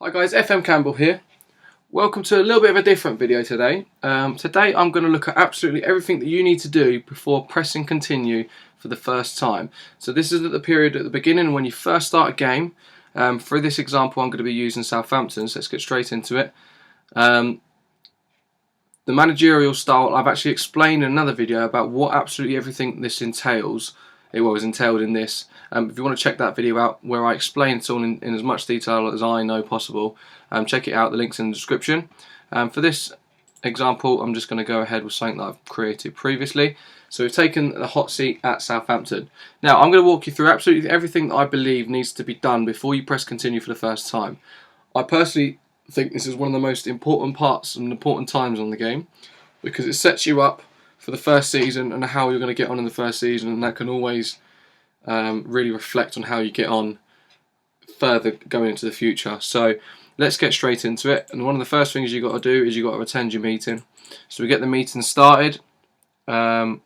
Hi guys, FM Campbell here. Welcome to a little bit of a different video today. Today I'm going to look at absolutely everything that you need to do before pressing continue for the first time. So this is at the period at the beginning when you first start a game. For this example I'm going to be using Southampton, so let's get straight into it. The managerial style, I've actually explained in another video about what absolutely everything this entails. It was entailed in this. If you want to check that video out where I explain it all in as much detail as I know possible, check it out, the link's in the description. For this example I'm just going to go ahead with something that I've created previously. So we've taken the hot seat at Southampton. Now I'm going to walk you through absolutely everything that I believe needs to be done before you press continue for the first time. I personally think this is one of the most important parts and important times on the game, because it sets you up for the first season and how you're going to get on in the first season, and that can always really reflect on how you get on further going into the future. So let's get straight into it. And one of the first things you've got to do is you've got to attend your meeting. So we get the meeting started. Not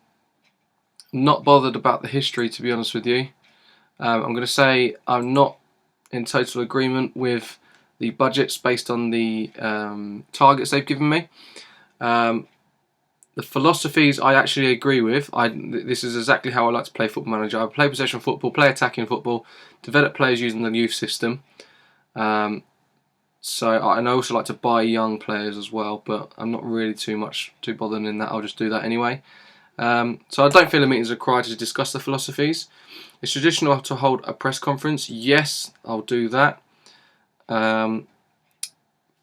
bothered about the history, to be honest with you. I'm going to say I'm not in total agreement with the budgets based on the targets they've given me. The philosophies I actually agree with. This is exactly how I like to play Football Manager. I play possession football, play attacking football, develop players using the youth system. And I also like to buy young players as well, but I'm not really too bothered in that. I'll just do that anyway. So I don't feel a meeting is required to discuss the philosophies. It's traditional to hold a press conference. Yes, I'll do that.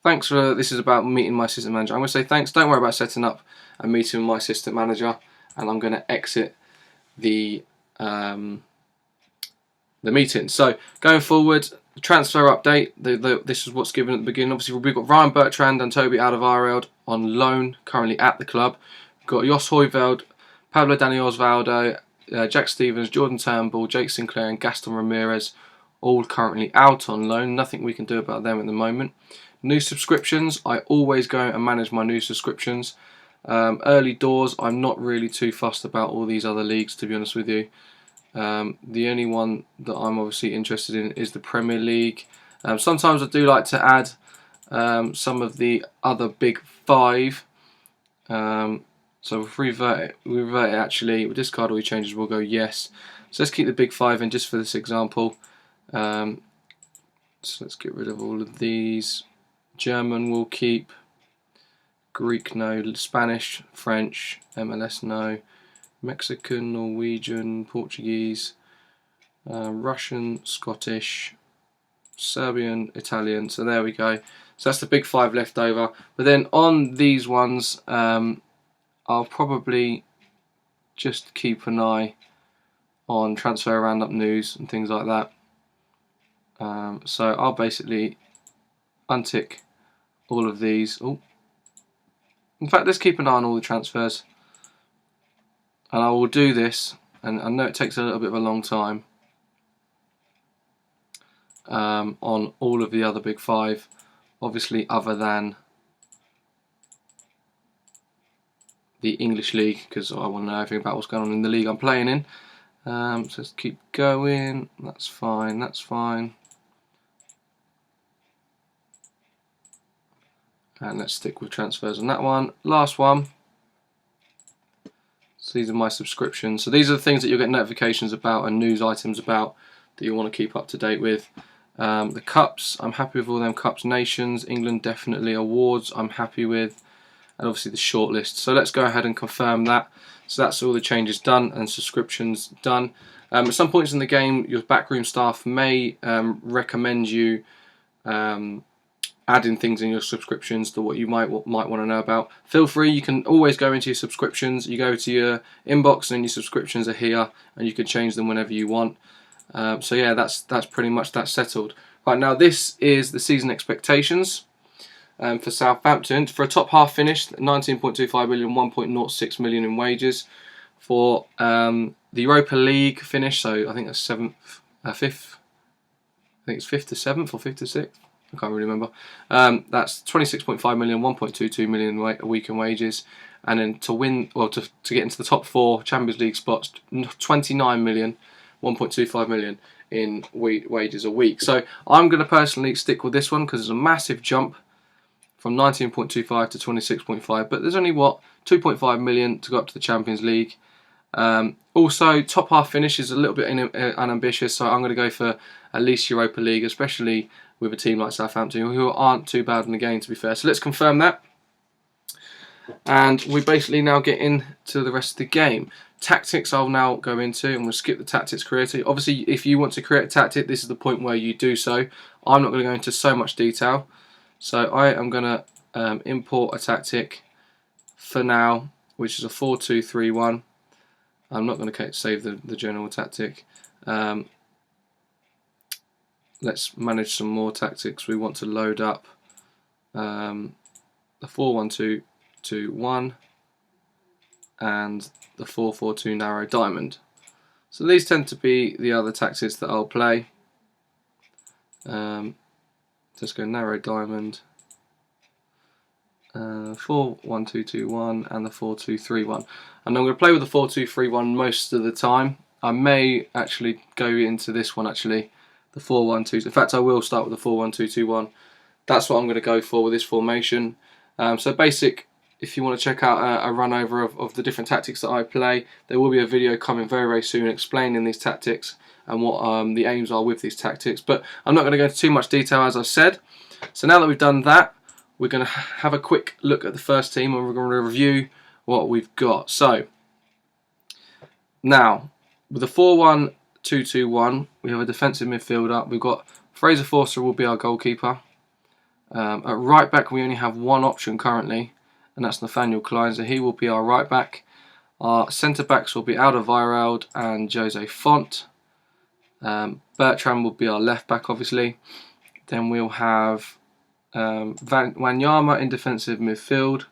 Thanks for, this is about meeting my assistant manager. I'm going to say thanks, don't worry about setting up a meeting with my assistant manager, and I'm going to exit the meeting. So going forward, the transfer update, this is what's given at the beginning. Obviously we've got Ryan Bertrand and Toby Alderweireld on loan currently at the club. We've got Jos Højveld, Pablo Dani Osvaldo, Jack Stevens, Jordan Turnbull, Jake Sinclair and Gaston Ramirez all currently out on loan. Nothing we can do about them at the moment. New subscriptions, I always go and manage my new subscriptions. Early doors, I'm not really too fussed about all these other leagues, to be honest with you. The only one that I'm obviously interested in is the Premier League. Sometimes I do like to add some of the other big five. So if we revert it actually, we'll discard all your changes, we'll go yes. So let's keep the big five in just for this example. So let's get rid of all of these. German we'll keep, Greek no, Spanish, French, MLS no, Mexican, Norwegian, Portuguese, Russian, Scottish, Serbian, Italian. So there we go. So that's the big five left over. But then on these ones, I'll probably just keep an eye on transfer roundup news and things like that. So I'll basically untick all of these. Oh, in fact, let's keep an eye on all the transfers, and I will do this. And I know it takes a little bit of a long time on all of the other big five, obviously other than the English league, because I want to know everything about what's going on in the league I'm playing in. So let's keep going. That's fine. That's fine. And let's stick with transfers on that one. Last one. So these are my subscriptions. So these are the things that you'll get notifications about and news items about that you want to keep up to date with. The cups, I'm happy with all them cups. Nations, England definitely. Awards, I'm happy with. And obviously the shortlist. So let's go ahead and confirm that. So that's all the changes done and subscriptions done. At some points in the game, your backroom staff may recommend you adding things in your subscriptions to what you might want to know about. Feel free, you can always go into your subscriptions, you go to your inbox and your subscriptions are here, and you can change them whenever you want. So yeah, that's pretty much that settled. Right, now this is the season expectations for Southampton. For a top half finish, 19.25 million, 1.06 million in wages. For the Europa League finish, so I think that's fifth. I think it's 5th to 7th or 5th to 6th. I can't really remember. That's 26.5 million, 1.22 million a week in wages, and then to win, well, to get into the top 4 Champions League spots, 29 million, 1.25 million. in wages a week. So I'm going to personally stick with this one because it's a massive jump from 19.25 to 26.5, but there's only 2.5 million to go up to the Champions League. Also, top half finish is a little bit unambitious, so I'm going to go for at least Europa League, especially with a team like Southampton, who aren't too bad in the game, to be fair. So let's confirm that. And we basically now get into the rest of the game. Tactics I'll now go into, and we'll skip the tactics creator. Obviously, if you want to create a tactic, this is the point where you do so. I'm not going to go into so much detail. So I am going to import a tactic for now, which is a 4-2-3-1. I'm not going to save the general tactic. Let's manage some more tactics. We want to load up the 4-1-2-2-1 and the 4-4-2 narrow diamond. So these tend to be the other tactics that I'll play. Let's go narrow diamond, 4-1-2-2-1 and the 4-2-3-1. And I'm going to play with the 4-2-3-1 most of the time. I may actually go into this one actually, the 4-1-2. In fact, I will start with the 4-1-2-2-1. That's what I'm going to go for with this formation. So basic, if you want to check out a run over of the different tactics that I play, there will be a video coming very, very soon explaining these tactics and what the aims are with these tactics. But I'm not going to go into too much detail, as I've said. So now that we've done that, we're going to have a quick look at the first team, and we're going to review what we've got. So now, with the 4-1-2-2-1, we have a defensive midfielder. We've got Fraser Forster will be our goalkeeper. At right back, we only have one option currently, and that's Nathaniel Klein, so he will be our right back. Our centre backs will be Alderweireld and Jose Font. Bertrand will be our left back, obviously. Then we'll have Wanyama in defensive midfield.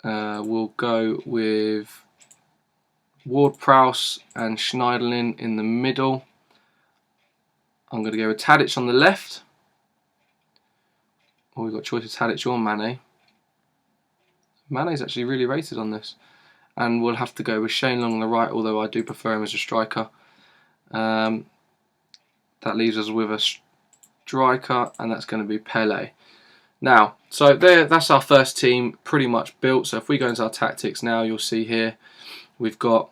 We'll go with Ward-Prowse and Schneiderlin in the middle. I'm going to go with Tadic on the left. Or we've got choice of Tadic or Mane. Mane's actually really rated on this. And we'll have to go with Shane Long on the right, although I do prefer him as a striker. That leaves us with a striker, and that's going to be Pele. Now, so that's our first team pretty much built. So if we go into our tactics now, you'll see here we've got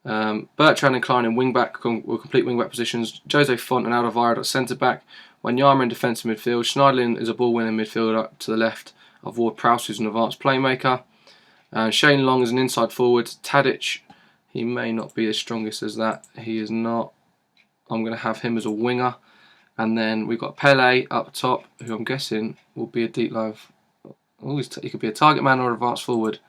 Bertrand and Klein in wing-back, or complete wing-back positions. Jose Font and Alderweireld at centre-back. Wanyama in defensive midfield. Schneiderlin is a ball-winning midfielder to the left of Ward-Prowse, who's an advanced playmaker. Shane Long is an inside forward. Tadic, he may not be as strongest as that. He is not. I'm going to have him as a winger. And then we've got Pele up top, who I'm guessing will be a deep line. He could be a target man or advanced forward.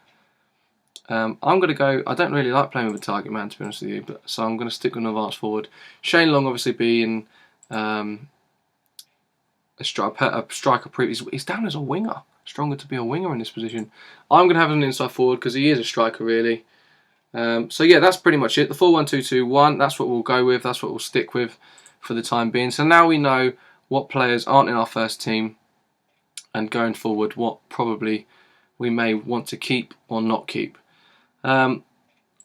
I'm going to go. I don't really like playing with a target man, to be honest with you, so I'm going to stick with an advanced forward. Shane Long, obviously, being a striker previously. He's down as a winger. Stronger to be a winger in this position. I'm going to have him an inside forward because he is a striker, really. So yeah, that's pretty much it. The 4-1-2-2-1. That's what we'll go with. That's what we'll stick with for the time being. So now we know what players aren't in our first team, and going forward, what probably we may want to keep or not keep. Artur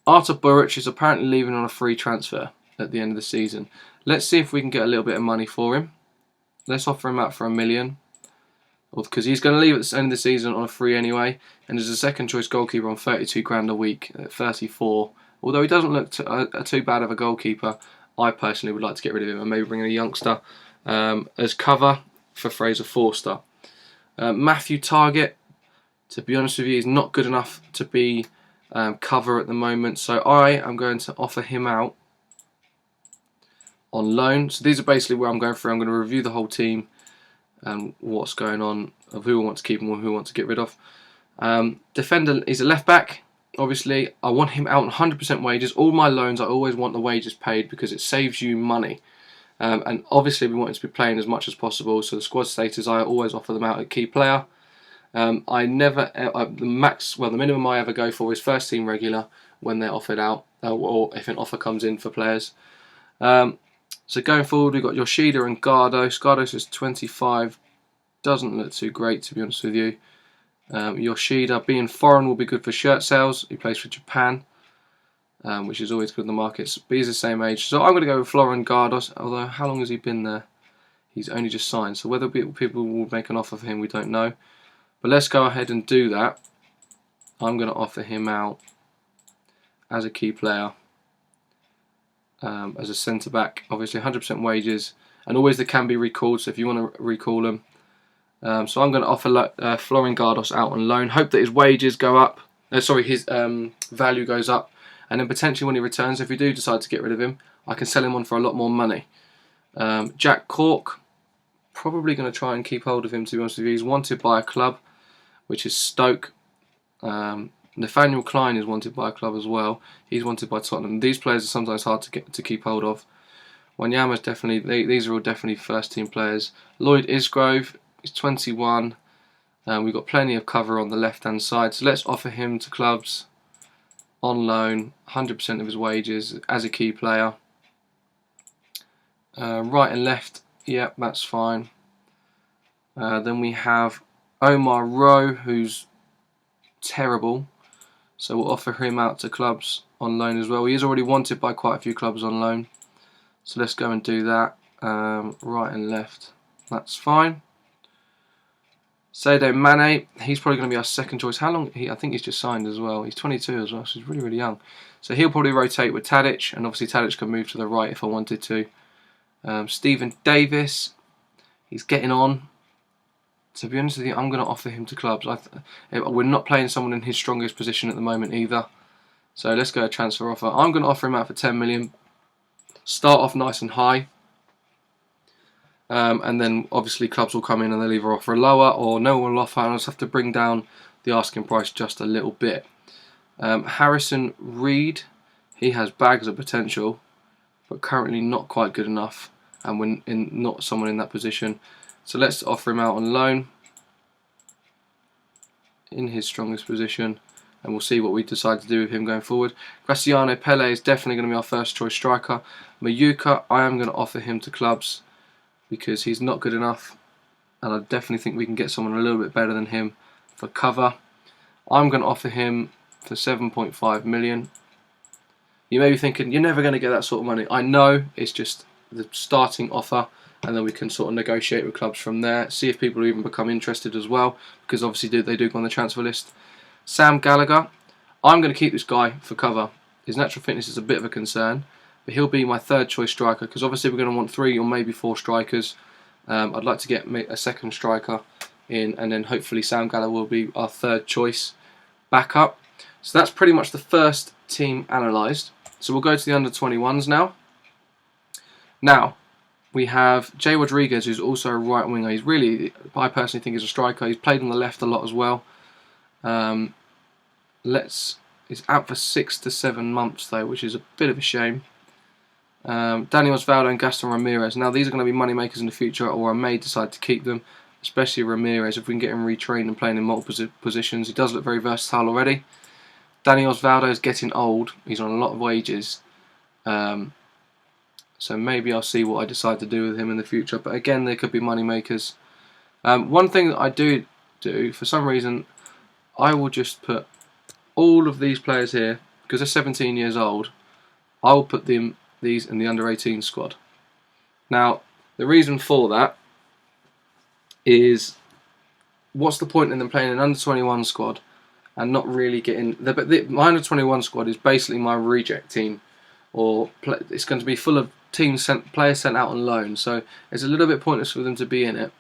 Buric is apparently leaving on a free transfer at the end of the season. Let's see if we can get a little bit of money for him. Let's offer him out for $1 million, because he's going to leave at the end of the season on a free anyway, and as a second choice goalkeeper on 32 grand a week at 34. Although he doesn't look too bad of a goalkeeper, I personally would like to get rid of him and maybe bring in a youngster as cover for Fraser Forster. Matthew Targett, to be honest with you, is not good enough to be cover at the moment, so I am going to offer him out on loan. So these are basically where I'm going through. I'm going to review the whole team and what's going on, of who I want to keep and who I want to get rid of. Defender, he's a left back. Obviously, I want him out on 100% wages. All my loans, I always want the wages paid because it saves you money. And obviously, we want him to be playing as much as possible. So the squad status, I always offer them out at key player. I never, the minimum I ever go for is first team regular when they're offered out, or if an offer comes in for players. So going forward, we've got Yoshida and Gardos. Gardos is 25, doesn't look too great, to be honest with you. Yoshida, being foreign, will be good for shirt sales. He plays for Japan. which is always good in the markets. But he's the same age, so I'm going to go with Florian Gardos. Although, how long has he been there? He's only just signed, so whether people will make an offer for him, we don't know. But let's go ahead and do that. I'm going to offer him out as a key player, as a centre back. Obviously, 100% wages, and always they can be recalled. So if you want to recall them, so I'm going to offer Florian Gardos out on loan. Hope that his wages go up. His value goes up, and then potentially when he returns, if we do decide to get rid of him, I can sell him on for a lot more money. Jack Cork, probably going to try and keep hold of him, to be honest with you. He's wanted by a club, which is Stoke. Nathaniel Klein is wanted by a club as well. He's wanted by Tottenham. These players are sometimes hard to keep hold of. Wanyama's definitely, these are all definitely first team players. Lloyd Isgrove is 21. We've got plenty of cover on the left hand side, so let's offer him to clubs on loan, 100% of his wages as a key player. Right and left, yep, that's fine. Then we have Omar Rowe, who's terrible, so we'll offer him out to clubs on loan as well. He is already wanted by quite a few clubs on loan, so let's go and do that. Right and left, that's fine. Sadio Mane, he's probably going to be our second choice. How long? I think he's just signed as well. He's 22 as well, so he's really, really young. So he'll probably rotate with Tadic, and obviously Tadic can move to the right if I wanted to. Stephen Davis, he's getting on. To be honest with you, I'm going to offer him to clubs. We're not playing someone in his strongest position at the moment either. So let's go a transfer offer. I'm going to offer him out for 10 million. Start off nice and high. And then obviously clubs will come in and they'll either offer lower or no one will offer, and I'll just have to bring down the asking price just a little bit. Harrison Reed, he has bags of potential, but currently not quite good enough, and when not someone in that position. So let's offer him out on loan in his strongest position, and we'll see what we decide to do with him going forward. Graciano Pele is definitely going to be our first choice striker. Mayuka, I am going to offer him to clubs because he's not good enough, and I definitely think we can get someone a little bit better than him for cover. I'm going to offer him for 7.5 million. You may be thinking, you're never going to get that sort of money. I know, it's just the starting offer, and then we can sort of negotiate with clubs from there, see if people even become interested as well, because obviously they do go on the transfer list. Sam Gallagher, I'm going to keep this guy for cover. His natural fitness is a bit of a concern, but he'll be my third choice striker, because obviously we're going to want 3 or maybe 4 strikers. I'd like to get a second striker in, and then hopefully Sam Gallagher will be our third choice backup. So that's pretty much the first team analysed. So we'll go to the under-21s now. Now, we have Jay Rodriguez, who's also a right winger. He's really, I personally think, he's a striker. He's played on the left a lot as well. He's out for 6 to 7 months though, which is a bit of a shame. Dani Osvaldo and Gaston Ramirez. Now these are going to be money makers in the future, or I may decide to keep them, especially Ramirez if we can get him retrained and playing in multiple positions. He does look very versatile already. Dani Osvaldo is getting old. He's on a lot of wages. So maybe I'll see what I decide to do with him in the future. But again, they could be money makers. One thing that I do, for some reason, I will just put all of these players here, because they're 17 years old, I will put these in the under-18 squad. Now, the reason for that is, what's the point in them playing an under-21 squad and not really getting... My under-21 squad is basically my reject team, or it's going to be full of players sent out on loan, so it's a little bit pointless for them to be in it.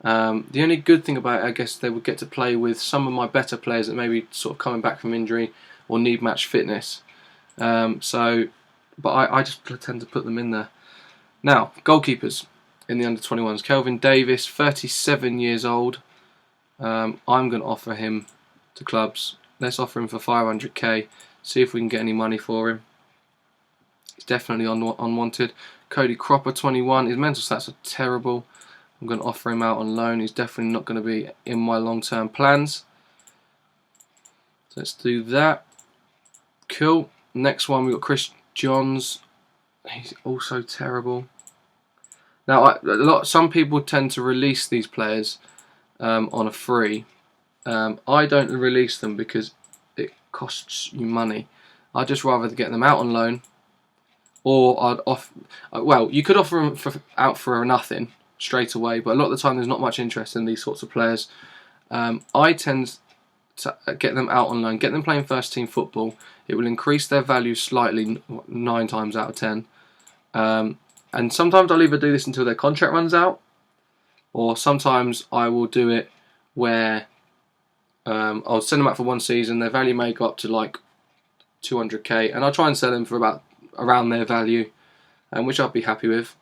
The only good thing about it, I guess, they would get to play with some of my better players that may be sort of coming back from injury or need match fitness. But I just tend to put them in there. Now, goalkeepers in the under-21s. Kelvin Davis, 37 years old. I'm going to offer him to clubs. Let's offer him for 500k. See if we can get any money for him. He's definitely unwanted. Cody Cropper, 21. His mental stats are terrible. I'm going to offer him out on loan. He's definitely not going to be in my long-term plans. So let's do that. Cool. Next one, we've got Chris Johns. He's also terrible. Now, some people tend to release these players on a free. I don't release them because it costs you money. I'd just rather get them out on loan, or I'd well, you could offer them out for nothing straight away, but a lot of the time there's not much interest in these sorts of players. I tend to get them out on loan, get them playing first team football. It will increase their value slightly, 9 times out of 10. And sometimes I'll either do this until their contract runs out, or sometimes I will do it where I'll send them out for 1 season. Their value may go up to like 200k, and I'll try and sell them for about around their value, which I'll be happy with.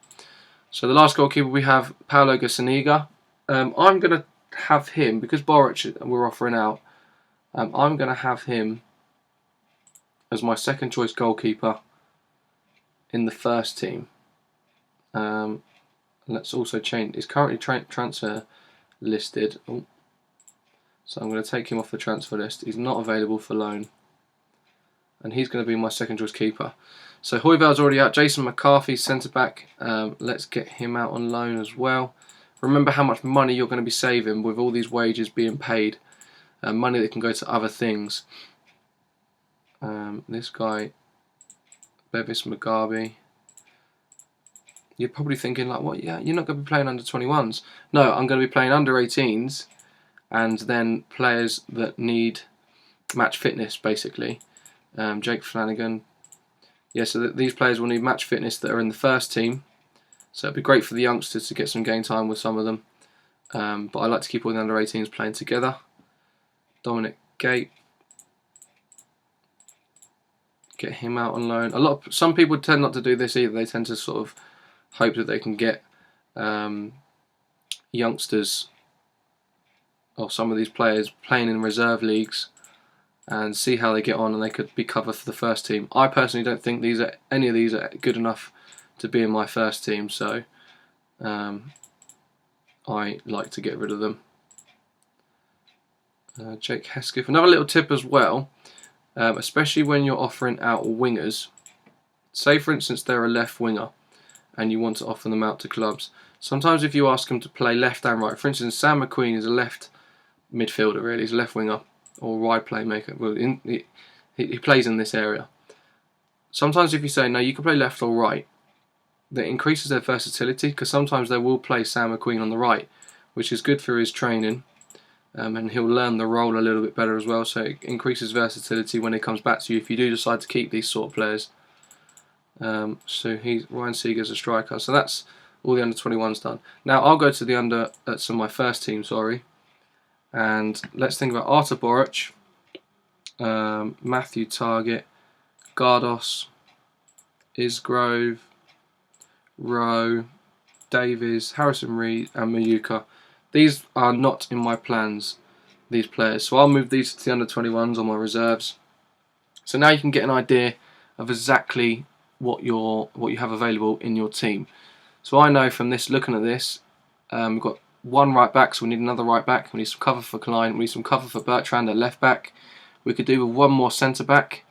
So the last goalkeeper we have, Paulo Gazzaniga. I'm going to have him, because Boric we're offering out, I'm going to have him as my second choice goalkeeper in the first team. Let's also change, he's currently transfer listed. Oh. So I'm going to take him off the transfer list. He's not available for loan, and he's going to be my second choice keeper. So Højbjerg's already out. Jason McCarthy, centre back. Let's get him out on loan as well. Remember how much money you're going to be saving with all these wages being paid. Money that can go to other things. This guy, Bevis Mugabe. You're probably thinking like, what? Yeah, you're not going to be playing under 21s. No, I'm going to be playing under 18s, and then players that need match fitness, basically. Jake Flanagan. Yeah, so these players will need match fitness that are in the first team. So it'd be great for the youngsters to get some game time with some of them. But I like to keep all the under 18s playing together. Dominic Gate. Get him out on loan. Some people tend not to do this either. They tend to sort of hope that they can get youngsters, or some of these players, playing in reserve leagues and see how they get on, and they could be covered for the first team. I personally don't think any of these are good enough to be in my first team, so I like to get rid of them. Jake Hesketh. Another little tip as well, especially when you're offering out wingers. Say for instance they're a left winger and you want to offer them out to clubs. Sometimes if you ask them to play left and right, for instance Sam McQueen is a left midfielder, really, he's a left winger or wide playmaker. Well, he plays in this area. Sometimes if you say no, you can play left or right, that increases their versatility, because sometimes they will play Sam McQueen on the right, which is good for his training, and he'll learn the role a little bit better as well, so it increases versatility when it comes back to you if you do decide to keep these sort of players. So Ryan Seeger's a striker, so that's all the under 21s done. Now I'll go to the my first team, and let's think about Artur Boric, Matthew Targett, Gardos, Isgrove, Rowe, Davies, Harrison Reed and Mayuka. These are not in my plans, these players, so I'll move these to the under 21s on my reserves. So now you can get an idea of exactly what you have available in your team. So I know from this, looking at this, we've got 1 right back, so we need another right back. We need some cover for Klein, we need some cover for Bertrand at left back. We could do with 1 more centre back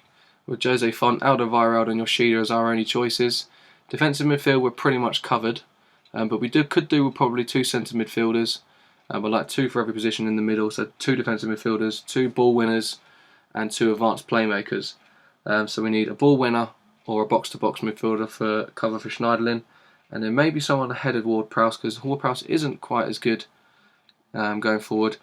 with Jose Font, Alderweireld and Yoshida as our only choices. Defensive midfield we're pretty much covered, but we could do with probably 2 centre midfielders, but like 2 for every position in the middle, so 2 defensive midfielders, 2 ball winners and 2 advanced playmakers. So we need a ball winner or a box-to-box midfielder for cover for Schneiderlin, and then maybe someone ahead of Ward-Prowse, because Ward-Prowse isn't quite as good going forward.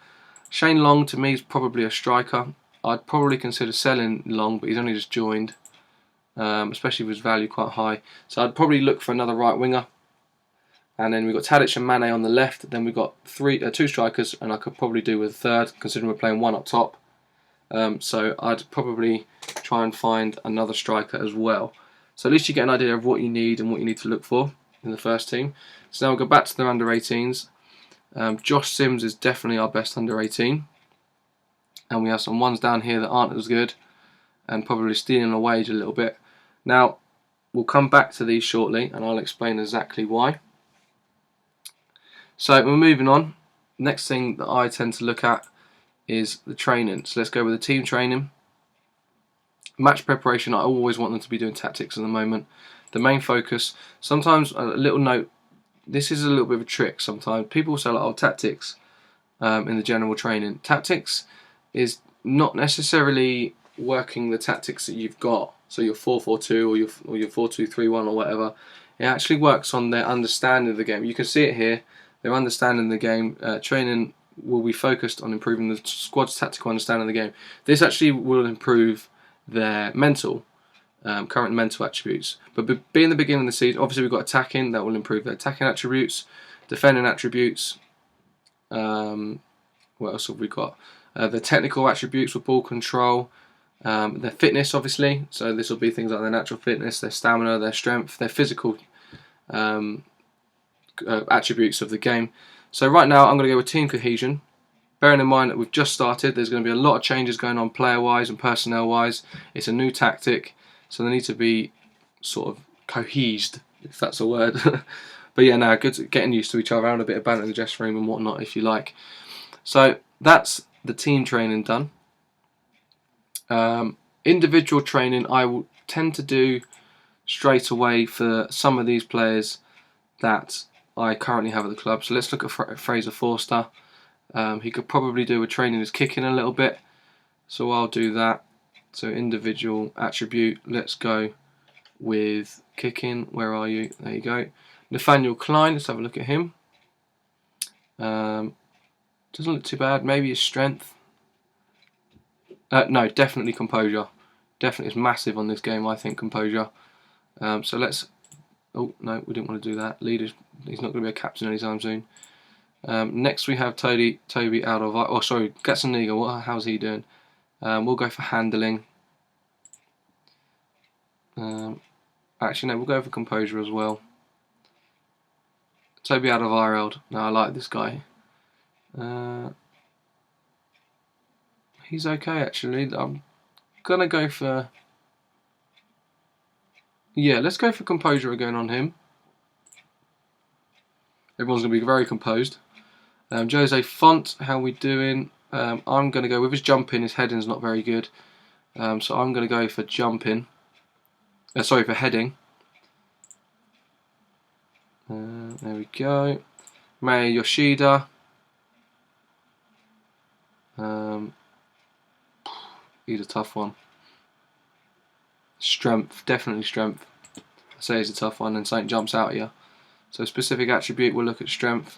Shane Long to me is probably a striker. I'd probably consider selling Long, but he's only just joined, especially with his value quite high. So I'd probably look for another right winger. And then we've got Tadic and Mane on the left. Then we've got 2 strikers, and I could probably do with a third, considering we're playing 1 up top. So I'd probably try and find another striker as well. So at least you get an idea of what you need and what you need to look for in the first team. So now we'll go back to the under 18s. Josh Sims is definitely our best under 18. And we have some ones down here that aren't as good, and probably stealing a wage a little bit. Now, we'll come back to these shortly, and I'll explain exactly why. So we're moving on. Next thing that I tend to look at is the training. So let's go with the team training. Match preparation, I always want them to be doing tactics at the moment. The main focus, sometimes a little note, this is a little bit of a trick sometimes. People say like, oh, tactics in the general training. Tactics is not necessarily working the tactics that you've got so your 4-4-2 or your 4-2-3-1 or whatever. It actually works on their understanding of the game. You can see it here. Their understanding of the game. Training will be focused on improving the squad's tactical understanding of the game. This actually will improve their current mental attributes. But being the beginning of the season, obviously we've got attacking. That will improve their attacking attributes, defending attributes. What else have we got? The technical attributes with ball control. Their fitness, obviously, so this will be things like their natural fitness, their stamina, their strength, their physical attributes of the game. So right now I'm going to go with team cohesion. Bearing in mind that we've just started, there's going to be a lot of changes going on player-wise and personnel-wise. It's a new tactic, so they need to be sort of cohesed, if that's a word. But yeah, no, good at getting used to each other, having a bit of banter in the dressing room and whatnot, if you like. So that's the team training done. Individual training I will tend to do straight away for some of these players that I currently have at the club. So let's look at Fraser Forster. He could probably do with training his kicking a little bit, so I'll do that. So individual attribute, let's go with kicking. Where are you? There you go. Nathaniel Klein, let's have a look at him. Doesn't look too bad. Maybe his strength. No, definitely composure. Definitely is massive on this game, I think, composure. So let's... Oh, no, we didn't want to do that. Leader's, he's not going to be a captain anytime soon. Next we have Toby out of... Oh, sorry, Gazzaniga. How's he doing? We'll go for handling. Actually, no, we'll go for composure as well. Toby out of Ireland. No, I like this guy. He's okay, actually. I'm going to go for... Yeah, let's go for composure again on him. Everyone's going to be very composed. Jose Font, how are we doing? I'm going to go with his jumping. His heading's not very good. So I'm going to go for jumping. Sorry, for heading. There we go. Mei Yoshida. He's a tough one. Strength, definitely strength. I say he's a tough one and something jumps out at you. So specific attribute, we'll look at strength.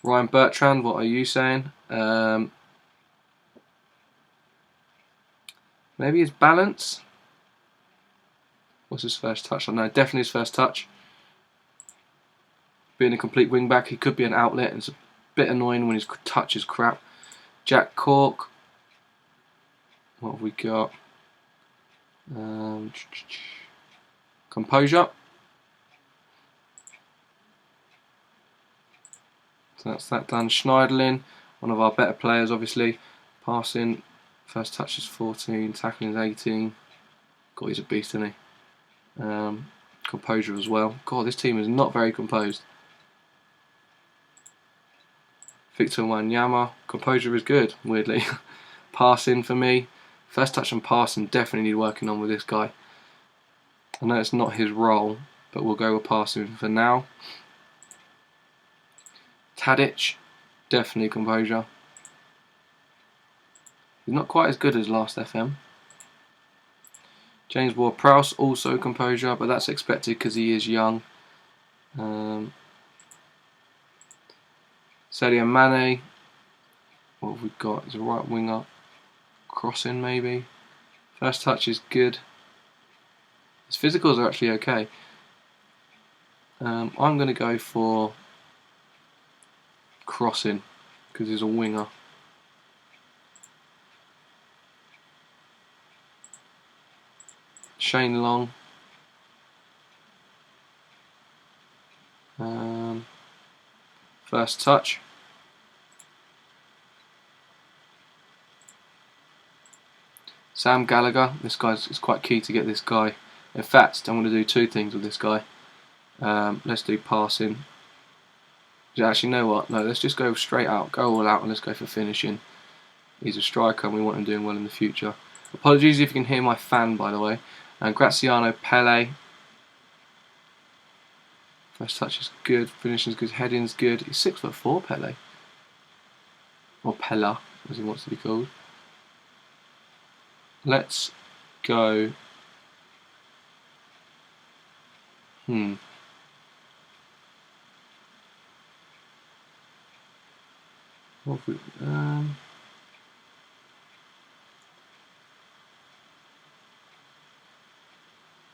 Ryan Bertrand, what are you saying? Maybe his balance? What's his first touch? No, definitely his first touch. Being a complete wing back, he could be an outlet. It's a bit annoying when his touch is crap. Jack Cork. What have we got? Composure. So that's that done. Schneiderlin, one of our better players, obviously. Passing, first touch is 14, tackling is 18. God, he's a beast, isn't he? Composure as well. God, this team is not very composed. Victor Wanyama, composure is good, weirdly. Passing for me. First touch and passing definitely need working on with this guy. I know it's not his role, but we'll go with passing for now. Tadic, definitely composure. He's not quite as good as last FM. James Ward-Prowse, also composure, but that's expected because he is young. Sadio Mane, what have we got? He's a right winger. Crossing maybe. First touch is good. His physicals are actually okay. I'm going to go for crossing because he's a winger. Shane Long. First touch. Sam Gallagher. This guy's is quite key to get this guy. In fact, I'm going to do two things with this guy. Let's do passing. Actually, you know what? No, let's just go straight out. Go all out and let's go for finishing. He's a striker and we want him doing well in the future. Apologies if you can hear my fan, by the way. Graziano Pele. First touch is good. Finishing is good. Heading's good. He's 6'4", Pele. Or Pella, as he wants to be called. let's go. What have we,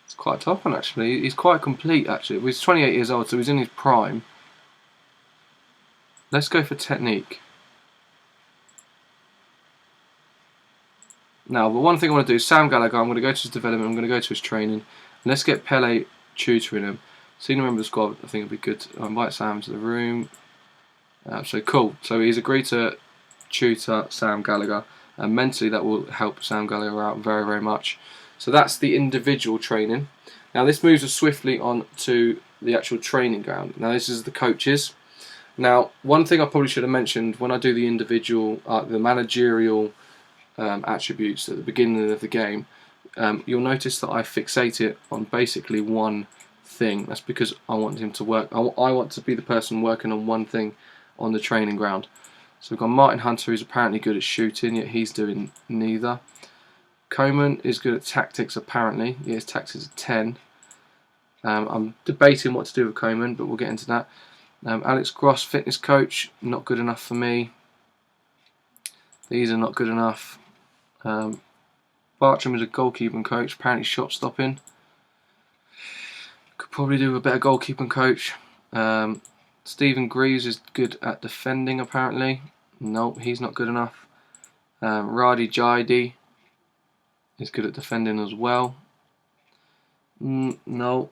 it's quite a tough one actually. He's quite complete actually. He's 28 years old, so he's in his prime. Let's go for technique. Now, the one thing I want to do is Sam Gallagher. I'm going to go to his development. I'm going to go to his training. And let's get Pele tutoring him. Senior member of the squad. I think it'd be good. I'll invite Sam to the room. So cool. So he's agreed to tutor Sam Gallagher, and mentally that will help Sam Gallagher out very, very much. So that's the individual training. Now this moves us swiftly on to the actual training ground. Now this is the coaches. Now one thing I probably should have mentioned when I do the individual, the managerial attributes at the beginning of the game, you'll notice that I fixate it on basically one thing. That's because I want him to work. I want to be the person working on one thing on the training ground. So we've got Martin Hunter, who's apparently good at shooting, yet he's doing neither. Coman is good at tactics, apparently. Yeah, his tactics is 10. I'm debating what to do with Coman, but we'll get into that. Alex Gross, fitness coach, not good enough for me. These are not good enough. Bartram is a goalkeeping coach, apparently shot stopping. Could probably do a better goalkeeping coach. Stephen Greaves is good at defending, apparently. Nope, he's not good enough. Radi Jaidi is good at defending as well. No.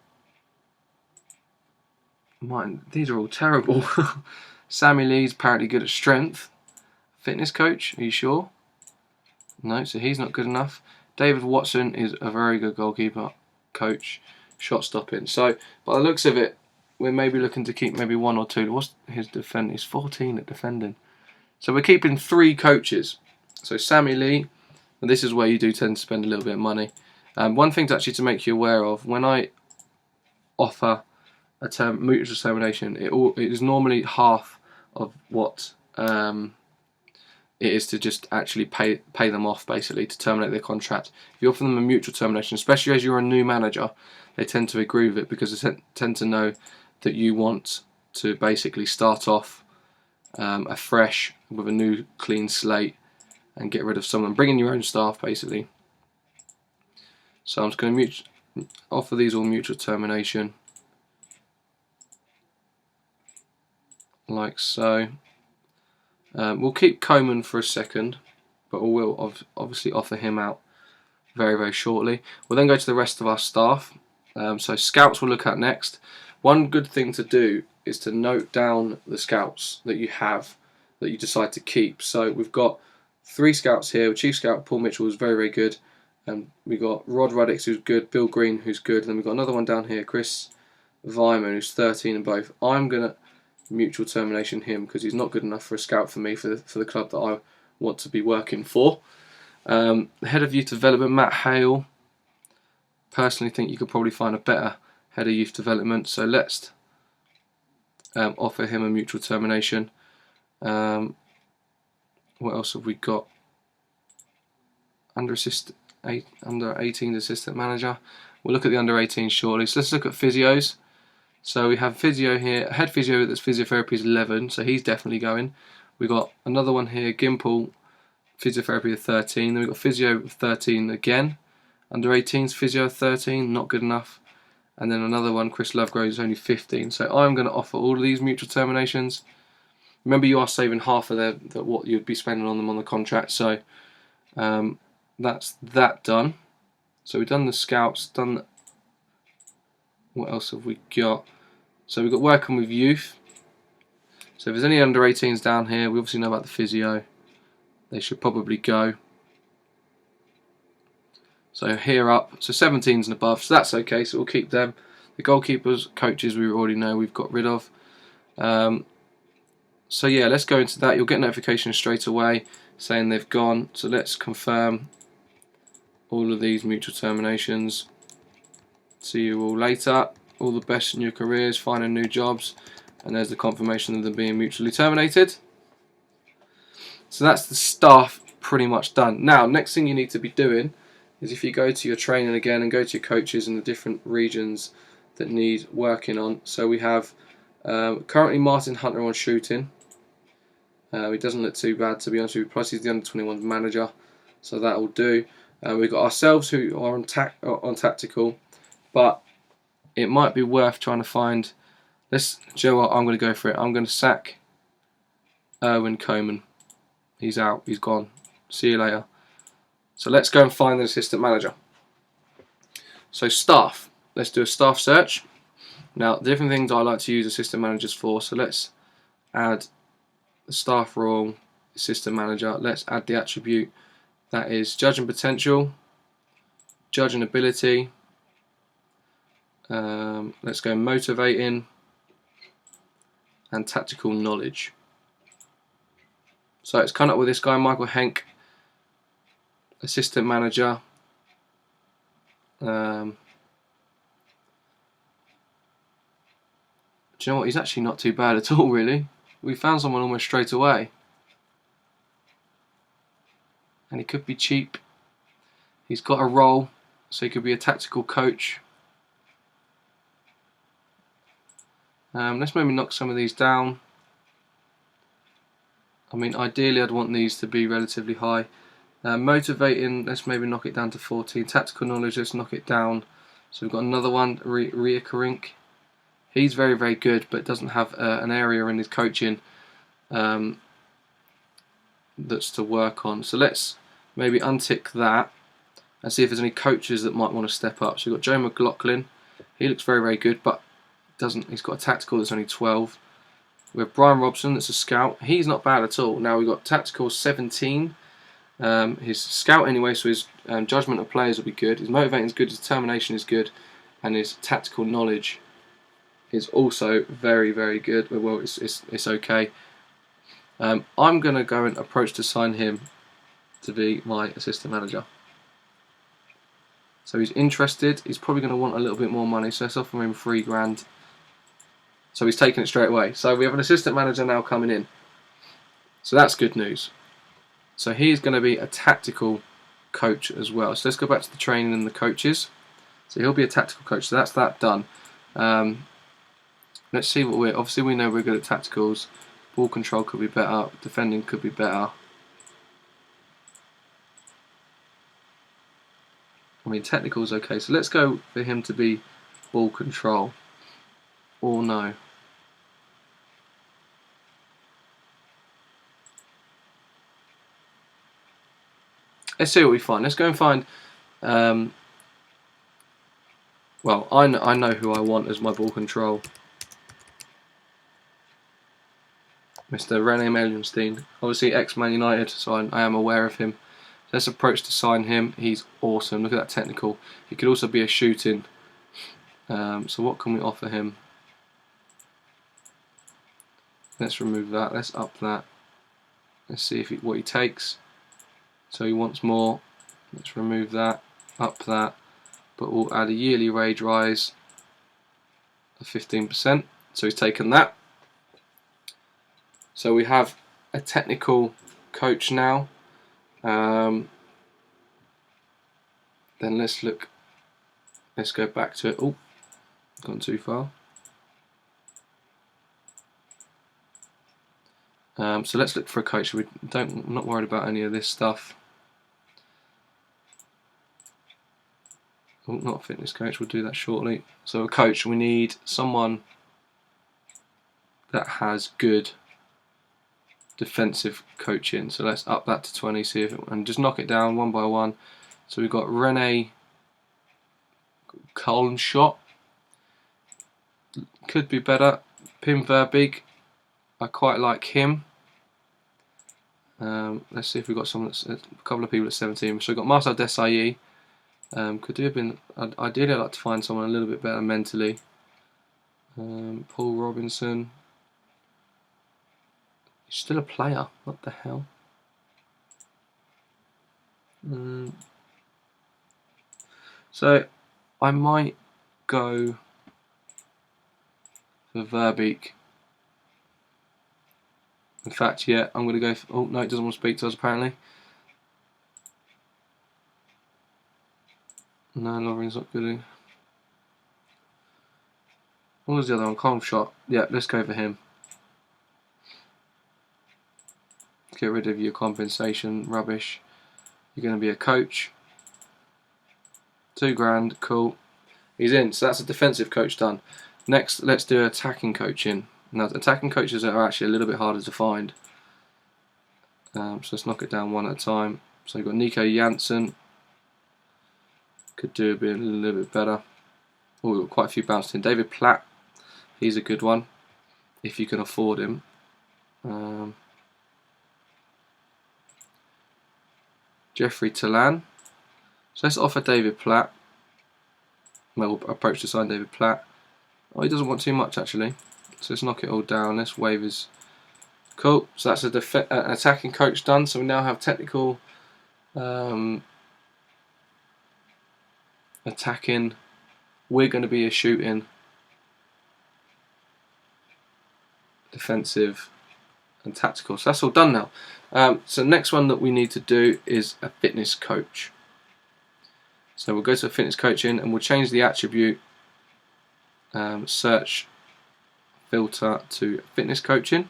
These are all terrible. Sammy Lee's apparently good at strength. Fitness coach, are you sure? No, so he's not good enough. David Watson is a very good goalkeeper coach, shot stopping. So, by the looks of it, we're maybe looking to keep maybe one or two. What's his defending? He's 14 at defending. So we're keeping 3 coaches. So Sammy Lee, and this is where you do tend to spend a little bit of money. One thing to make you aware of, when I offer a mutual termination, it is normally half of what it is to just actually pay them off, basically, to terminate their contract. If you offer them a mutual termination, especially as you're a new manager, they tend to agree with it because they tend to know that you want to basically start off afresh with a new clean slate and get rid of someone, bring in your own staff basically. So I'm just going to offer these all mutual termination, like so. We'll keep Coman for a second, but we will obviously offer him out very, very shortly. We'll then go to the rest of our staff. So scouts we'll look at next. One good thing to do is to note down the scouts that you have, that you decide to keep. So we've got 3 scouts here. Chief Scout Paul Mitchell is very, very good. We've got Rod Ruddix, who's good, Bill Green, who's good, and then we've got another one down here, Chris Vyman, who's 13 in both. I'm going to mutual termination him because he's not good enough for a scout for me, for the club that I want to be working for. The head of youth development, Matt Hale. Personally think you could probably find a better head of youth development, so let's offer him a mutual termination. What else have we got? Under 18s assistant manager. We'll look at the under 18s shortly. So let's look at physios. So we have physio here, head physio that's physiotherapy is 11, so he's definitely going. We've got another one here, Gimple, physiotherapy of 13. Then we've got physio of 13 again. Under 18s, physio of 13, not good enough. And then another one, Chris Lovegrove, is only 15. So I'm going to offer all of these mutual terminations. Remember, you are saving half of what you'd be spending on them on the contract. So that's that done. So we've done the scouts, what else have we got? So we've got working with youth. So if there's any under 18s down here, we obviously know about the physio. They should probably go. So here up, so 17s and above, so that's okay, so we'll keep them. The goalkeepers, coaches, we already know we've got rid of. So yeah, let's go into that. You'll get notifications straight away saying they've gone. So let's confirm all of these mutual terminations. See you all later. All the best in your careers, finding new jobs. And there's the confirmation of them being mutually terminated. So that's the staff pretty much done. Now, next thing you need to be doing is if you go to your training again and go to your coaches in the different regions that need working on. So we have currently Martin Hunter on shooting. He doesn't look too bad, to be honest with you, plus he's the under-21 manager, so that'll do. We've got ourselves who are on tactical, but it might be worth trying to find. Joe, what, I'm going to go for it. I'm going to sack Erwin Coleman. He's out. He's gone. See you later. So let's go and find an assistant manager. So staff. Let's do a staff search. Now, different things I like to use assistant managers for. So let's add the staff role, assistant manager. Let's add the attribute that is judging potential, judging ability. Let's go motivating and tactical knowledge. So it's come up with this guy, Michael Henk, assistant manager. Do you know what? He's actually not too bad at all, really. We found someone almost straight away. And he could be cheap. He's got a role, so he could be a tactical coach. Let's maybe knock some of these down. I mean, ideally I'd want these to be relatively high. Motivating, let's maybe knock it down to 14. Tactical knowledge, let's knock it down. So we've got another one, Regens. He's very, very good, but doesn't have an area in his coaching that's to work on. So let's maybe untick that and see if there's any coaches that might want to step up. So we've got Joe McLaughlin. He looks very, very good, but he's got a tactical that's only 12. We have Brian Robson, that's a scout. He's not bad at all. Now we've got tactical 17. His scout anyway, so his judgment of players will be good. His motivating is good, his determination is good, and his tactical knowledge is also very, very good. Well, it's okay. I'm going to go and approach to sign him to be my assistant manager. So he's interested. He's probably going to want a little bit more money, so let's offer him $3,000. So he's taking it straight away. So we have an assistant manager now coming in. So that's good news. So he's going to be a tactical coach as well. So let's go back to the training and the coaches. So he'll be a tactical coach. So that's that done. Let's see what obviously we know we're good at tacticals. Ball control could be better. Defending could be better. I mean, technical's okay. So let's go for him to be ball control. Or no. Let's see what we find. Let's go and find. Well, I know who I want as my ball control. Mr. René Melenstein. Obviously ex-Man United, so I am aware of him. Let's approach to sign him. He's awesome. Look at that technical. He could also be a shooting. So what can we offer him? Let's remove that. Let's up that. Let's see if what he takes. So he wants more. Let's remove that. Up that. But we'll add a yearly wage rise of 15%. So he's taken that. So we have a technical coach now. Then let's go back to it. Oh, gone too far. So let's look for a coach. I'm not worried about any of this stuff. Oh, not a fitness coach. We'll do that shortly. So a coach, we need someone that has good defensive coaching. So let's up that to 20. See if and just knock it down one by one. So we've got René Collenshot. Could be better. Pim Verbeek. I quite like him. Let's see if we've got someone that's a couple of people at 17. So we've got Marcel Desailly. Could have been. Ideally, I'd like to find someone a little bit better mentally. Paul Robinson. He's still a player. What the hell? So I might go for Verbeek. In fact, yeah, I'm going to go for... Oh, no, it doesn't want to speak to us, apparently. No, Lovren's not good. What was the other one? Calm shot. Yeah, let's go for him. Get rid of your compensation rubbish. You're going to be a coach. £2 grand, cool. He's in, so that's a defensive coach done. Next, let's do attacking coaching. Now, attacking coaches are actually a little bit harder to find. So let's knock it down one at a time. So you've got Nico Janssen. Could do a little bit better. Oh, we've got quite a few bounced in. David Platt, he's a good one, if you can afford him. Jeffrey Talan. So let's offer David Platt. We'll approach to sign David Platt. Oh, he doesn't want too much actually. So let's knock it all down. Let's waive his. Cool. So that's an attacking coach done. So we now have technical, attacking. We're going to be a shooting, defensive, and tactical. So that's all done now. So next one that we need to do is a fitness coach. So we'll go to fitness coaching and we'll change the attribute search filter to fitness coaching.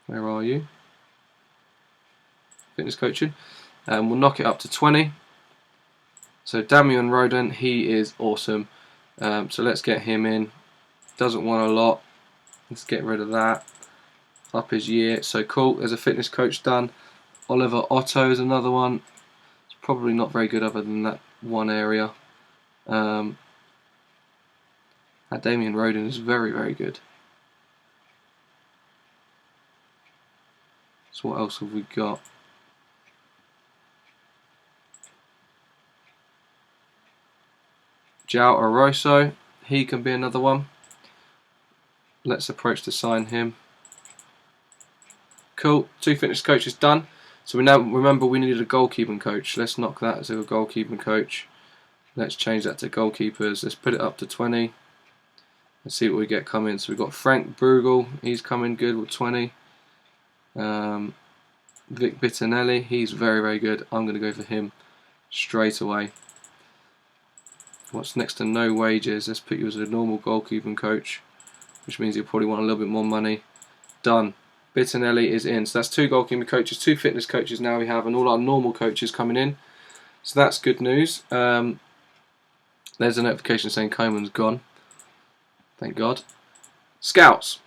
Where are you? Fitness coaching. We'll knock it up to 20. So Damian Roden, he is awesome. So let's get him in. Doesn't want a lot. Let's get rid of that. Up his year. So cool. There's a fitness coach done. Oliver Otto is another one. It's probably not very good other than that one area. Damian Roden is very, very good. So what else have we got? João Aroso, he can be another one. Let's approach to sign him. Cool, 2 fitness coaches done. So we now remember we needed a goalkeeping coach. Let's knock that to a goalkeeping coach. Let's change that to goalkeepers. Let's put it up to 20. Let's see what we get coming. So we've got Frank Bruegel, he's coming good with 20. Vic Bittinelli, he's very, very good. I'm going to go for him straight away. What's next to no wages? Let's put you as a normal goalkeeping coach, which means you'll probably want a little bit more money. Done. Bittinelli is in. So that's 2 goalkeeping coaches, 2 fitness coaches now we have, and all our normal coaches coming in. So that's good news. There's a notification saying Coman's gone. Thank God. Scouts.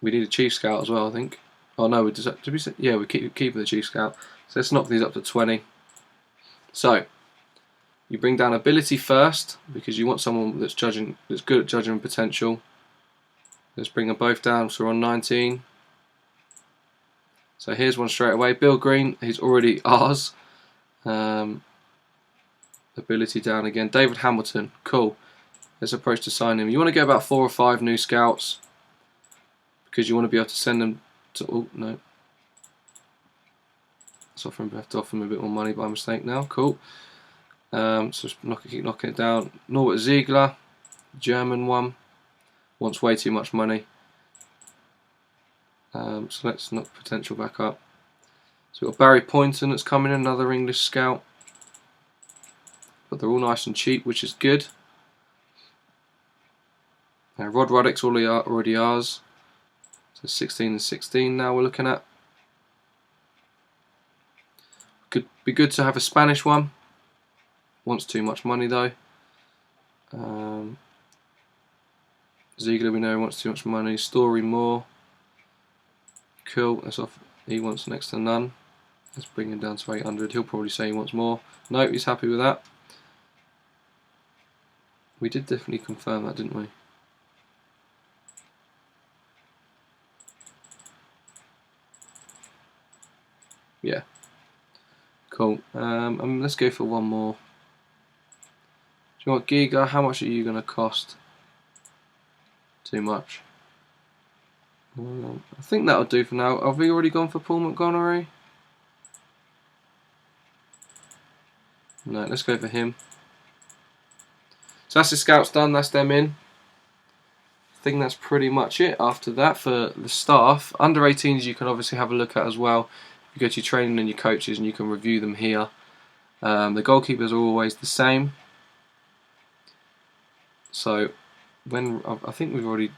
We need a chief scout as well, I think. Oh no, did we say? Yeah, we keep the chief scout. So let's knock these up to 20. So you bring down ability first because you want someone that's good at judging potential. Let's bring them both down. So we're on 19. So here's one straight away. Bill Green, he's already ours. Ability down again. David Hamilton, cool. Let's approach to sign him. You want to get about 4 or 5 new scouts because you want to be able to send them to. Oh no. We have to offer him a bit more money by mistake now. Cool. So just keep knocking it down. Norbert Ziegler, German one, wants way too much money. So let's knock potential back up. So we've got Barry Poynton that's coming in, another English scout. But they're all nice and cheap, which is good. Rod Ruddock's already ours. So 16 and 16 now we're looking at. Could be good to have a Spanish one. Wants too much money though. Ziegler we know wants too much money. Story Moore. Cool, that's off. He wants next to none. Let's bring him down to 800. He'll probably say he wants more. No, he's happy with that. We did definitely confirm that, didn't we? Yeah. Cool. Let's go for one more. Do you want Giga? How much are you going to cost? Too much. I think that'll do for now. Have we already gone for Paul Montgomery? No, let's go for him. So that's the scouts done, that's them in. I think that's pretty much it after that for the staff. Under 18s you can obviously have a look at as well. You go to your training and your coaches and you can review them here. The goalkeepers are always the same. So when I think we've already,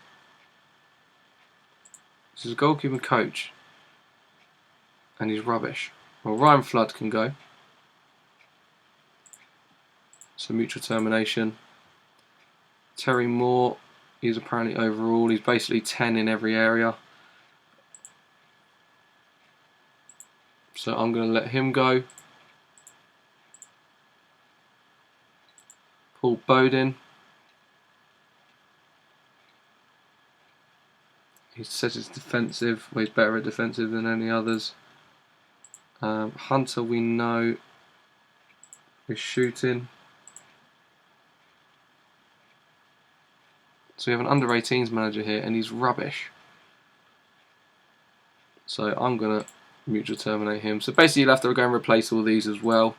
this is a goalkeeper coach, and he's rubbish. Well, Ryan Flood can go. So mutual termination. Terry Moore, he's apparently overall, he's basically 10 in every area. So I'm going to let him go. Paul Bowden. He says it's defensive. Well, he's better at defensive than any others. Hunter, we know, is shooting. So we have an under-18s manager here, and he's rubbish. So I'm going to mutual terminate him. So basically you'll have to go and replace all these as well.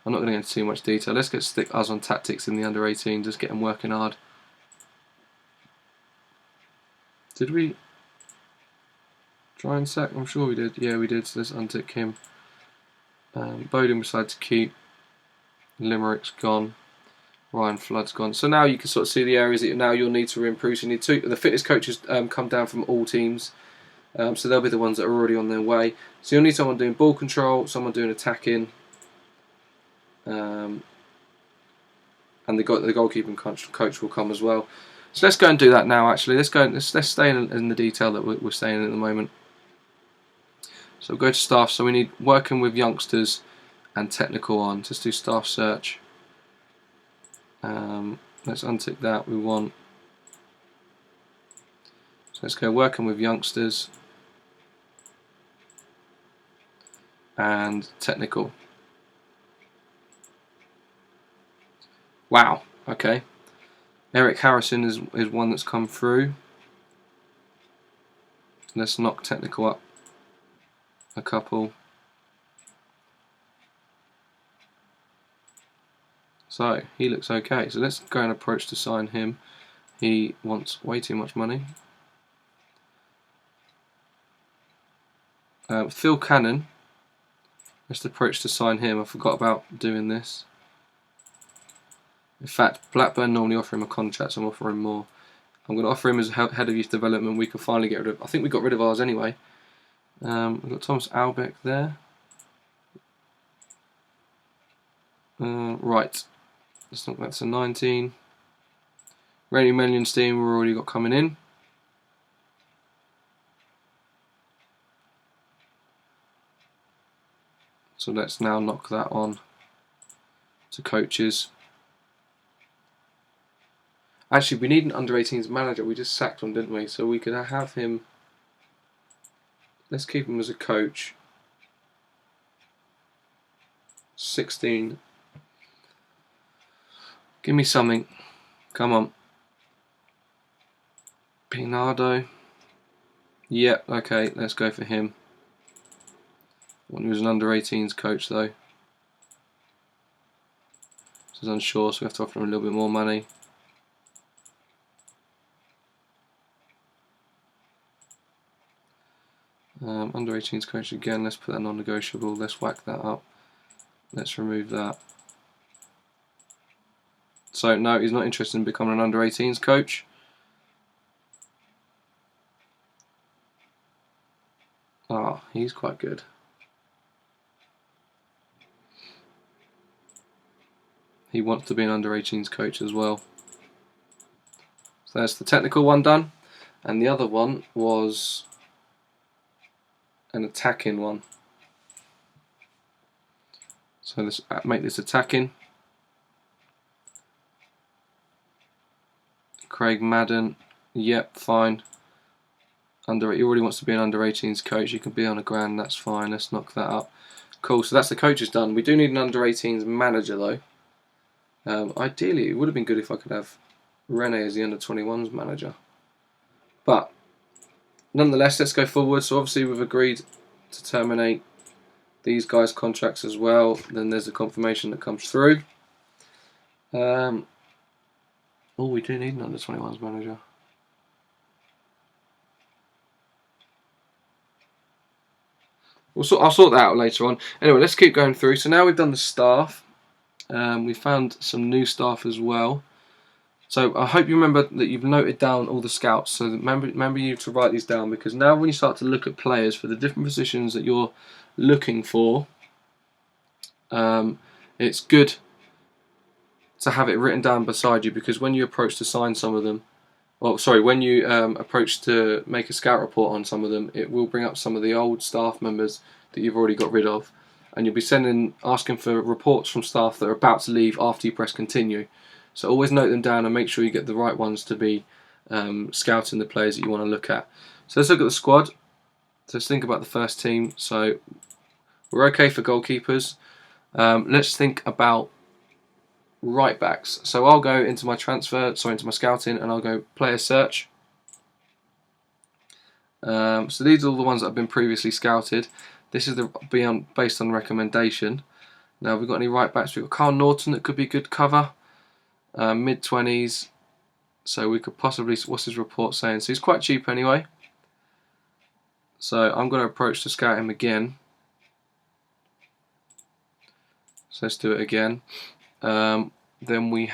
I'm not going to get into too much detail. Let's stick us on tactics in the under-18, just get them working hard. Did we try and sack? I'm sure we did. Yeah, we did. So let's untick him. Bowden we decided to keep. Limerick's gone. Ryan Flood's gone. So now you can sort of see the areas that now you'll need to improve. So you need to. The fitness coaches come down from all teams. So they'll be the ones that are already on their way. So you'll need someone doing ball control, someone doing attacking, and the goalkeeping coach will come as well. So let's go and do that now. Actually, let's stay in the detail that we're staying in at the moment. So we'll go to staff. So we need working with youngsters and technical on. Just do staff search. Let's untick that. We want. So let's go working with youngsters and technical. Wow. Okay. Eric Harrison is one that's come through. Let's knock technical up a couple. So he looks okay. So let's go and approach to sign him. He wants way too much money. Phil Cannon. Let's approach to sign him. I forgot about doing this. In fact, Blackburn normally offer him a contract, so I'm offering more. I'm going to offer him as head of youth development. We can finally get rid of. I think we got rid of ours anyway. We've got Thomas Albeck there. Right. Let's think that's a 19. Randy Mellenstein we've already got coming in. So let's now knock that on to coaches. Actually, we need an under-18s manager. We just sacked him, didn't we? So we could have him. Let's keep him as a coach. 16. Give me something. Come on. Pinardo. Yep, okay, let's go for him. One who's an under-18s coach, though. This is unsure, so we have to offer him a little bit more money. Under-18s coach again, let's put that non-negotiable, let's whack that up. Let's remove that. So no, he's not interested in becoming an under-18s coach. Ah, he's quite good. He wants to be an under-18s coach as well. So that's the technical one done. And the other one was an attacking one. So let's make this attacking. Craig Madden, yep, fine. He already wants to be an under-18s coach. You can be on a grand, that's fine. Let's knock that up. Cool, so that's the coaches done. We do need an under-18s manager though. Ideally, it would have been good if I could have Rene as the under-21s manager. But nonetheless, let's go forward. So obviously we've agreed to terminate these guys' contracts as well. Then there's a confirmation that comes through. Oh, we do need an under-21s manager. I'll sort that out later on. Anyway, let's keep going through. So now we've done the staff. We found some new staff as well. So I hope you remember that you've noted down all the scouts. So remember you to write these down, because now when you start to look at players for the different positions that you're looking for, it's good to have it written down beside you, because when you approach to sign some of them, when you approach to make a scout report on some of them, it will bring up some of the old staff members that you've already got rid of, and you'll be asking for reports from staff that are about to leave after you press continue. So always note them down and make sure you get the right ones to be scouting the players that you want to look at. So let's look at the squad. So let's think about the first team. So we're okay for goalkeepers. Let's think about right backs. So I'll go into my into my scouting, and I'll go player search. So these are all the ones that have been previously scouted. This is based on recommendation. Now, have we got any right backs? We've got Carl Norton that could be good cover. Mid-20s. So we could possibly, what's his report saying? So he's quite cheap anyway. So I'm going to approach to scout him again. So let's do it again. Then we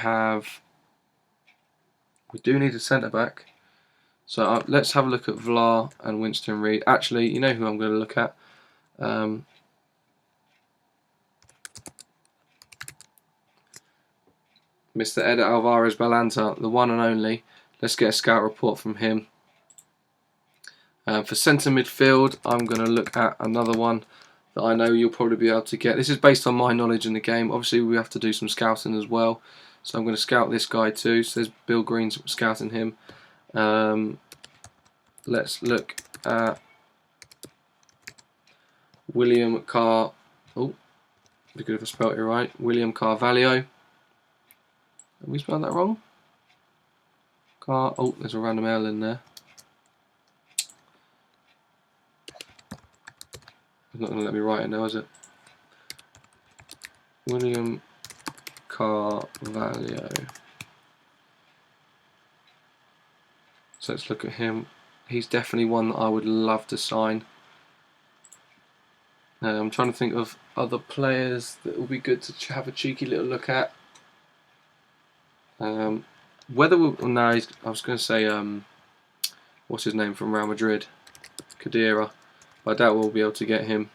do need a centre back. So let's have a look at Vlar and Winston Reid. Actually, you know who I'm going to look at? Mr. Eder Alvarez Balanta, the one and only. Let's get a scout report from him. For centre midfield, I'm going to look at another one that I know you'll probably be able to get. This is based on my knowledge in the game. Obviously, we have to do some scouting as well. So I'm going to scout this guy too. So there's Bill Green's scouting him. Let's look at William Car. Oh, be good if I spelled it right. William Carvalho. Have we spelled that wrong? Oh, there's a random L in there. It's not going to let me write it now, is it? William Carvalho. So let's look at him. He's definitely one that I would love to sign. I'm trying to think of other players that will be good to have a cheeky little look at. I was going to say, what's his name from Real Madrid? Kadira. But I doubt we'll be able to get him.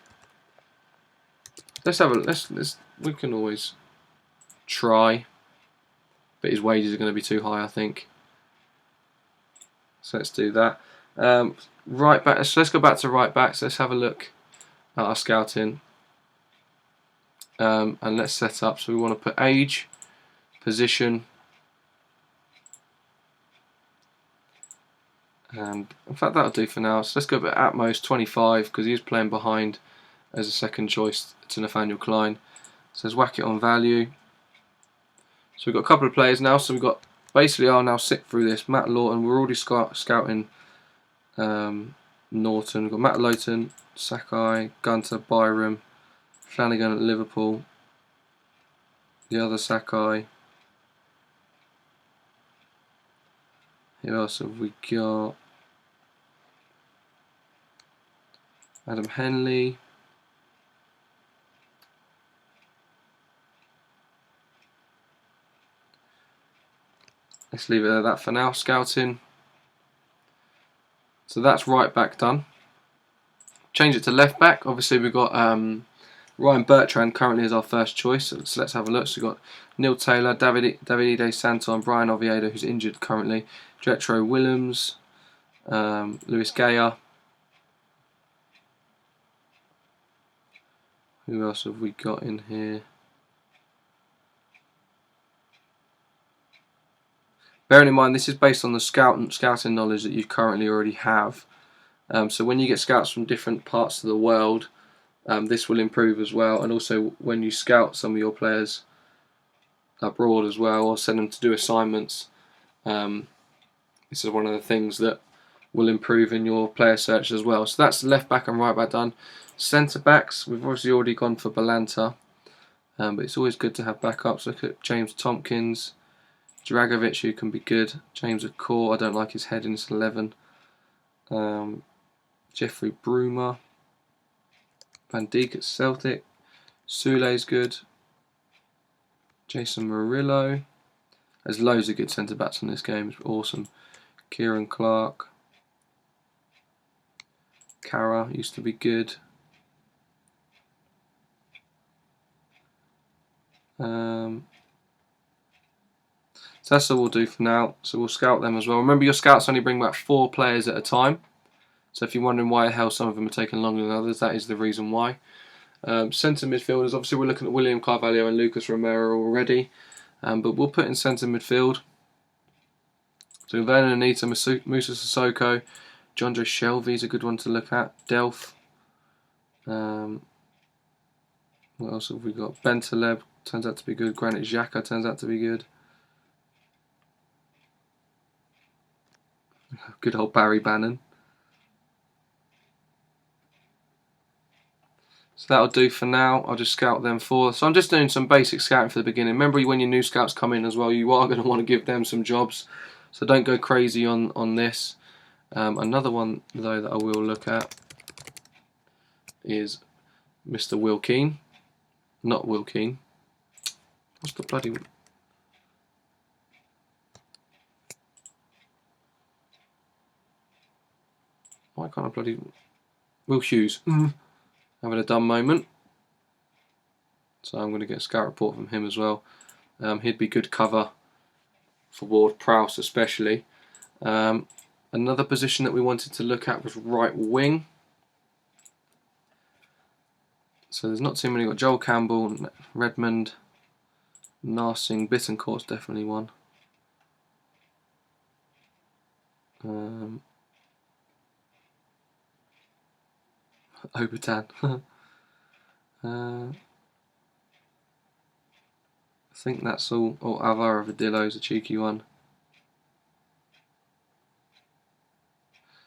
We can always try, but his wages are going to be too high, I think. So let's do that. Right back. So let's go back to right backs. Let's have a look at our scouting, and let's set up. So we want to put age, position, and in fact that'll do for now. So let's go at most 25, because he is playing behind as a second choice to Nathaniel Klein. So let's whack it on value. So we've got a couple of players now. So we've got, basically I'll now sit through this. Matt Lawton, we're already scouting Norton. We've got Matt Lawton, Sakai, Gunter, Byram, Flanagan at Liverpool, the other Sakai. Who else have we got? Adam Henley. Let's leave it at that for now, scouting. So that's right back done. Change it to left back. Obviously we've got Ryan Bertrand currently as our first choice. So let's have a look. So we've got Neil Taylor, Davide Santo and Brian Oviedo, who's injured currently. Jetro Willems, Luis Gaya. Who else have we got in here? Bearing in mind, this is based on the scouting knowledge that you currently already have. So when you get scouts from different parts of the world, this will improve as well. And also when you scout some of your players abroad as well, or send them to do assignments, this is one of the things that will improve in your player search as well. So that's left back and right back done. Centre backs, we've obviously already gone for Balanta, but it's always good to have backups. Look at James Tompkins, Dragovic, who can be good. James Accor, I don't like his head in this 11. Jeffrey Brumer. Van Dijk at Celtic. Soule's good. Jason Murillo. There's loads of good centre backs in this game. It's awesome. Kieran Clark. Cara used to be good. So that's all we'll do for now. So we'll scout them as well. Remember, your scouts only bring back 4 players at a time. So if you're wondering why the hell some of them are taking longer than others, that is the reason why. Centre midfielders, obviously we're looking at William Carvalho and Lucas Romero already. But we'll put in centre midfield. So Vernon Anita, Musa Sissoko, Jondre Shelvey's a good one to look at. Delph. What else have we got? Bentaleb turns out to be good. Granit Xhaka turns out to be good. Good old Barry Bannon. So that'll do for now. I'll just scout them for. So I'm just doing some basic scouting for the beginning. Remember, when your new scouts come in as well, you are going to want to give them some jobs. So don't go crazy on this. Another one though that I will look at is Mr. Will Keane. Not Will Keane. What's the bloody... Why can't I bloody... Will Hughes. Having a dumb moment. So I'm going to get a scout report from him as well. He'd be good cover for Ward-Prowse especially. Another position that we wanted to look at was right wing. So there's not too many. We've got Joel Campbell, Redmond, Narsing, Bittencourt's definitely one. Obertan. I think that's all. Oh, Alvaro Vadillo's a cheeky one.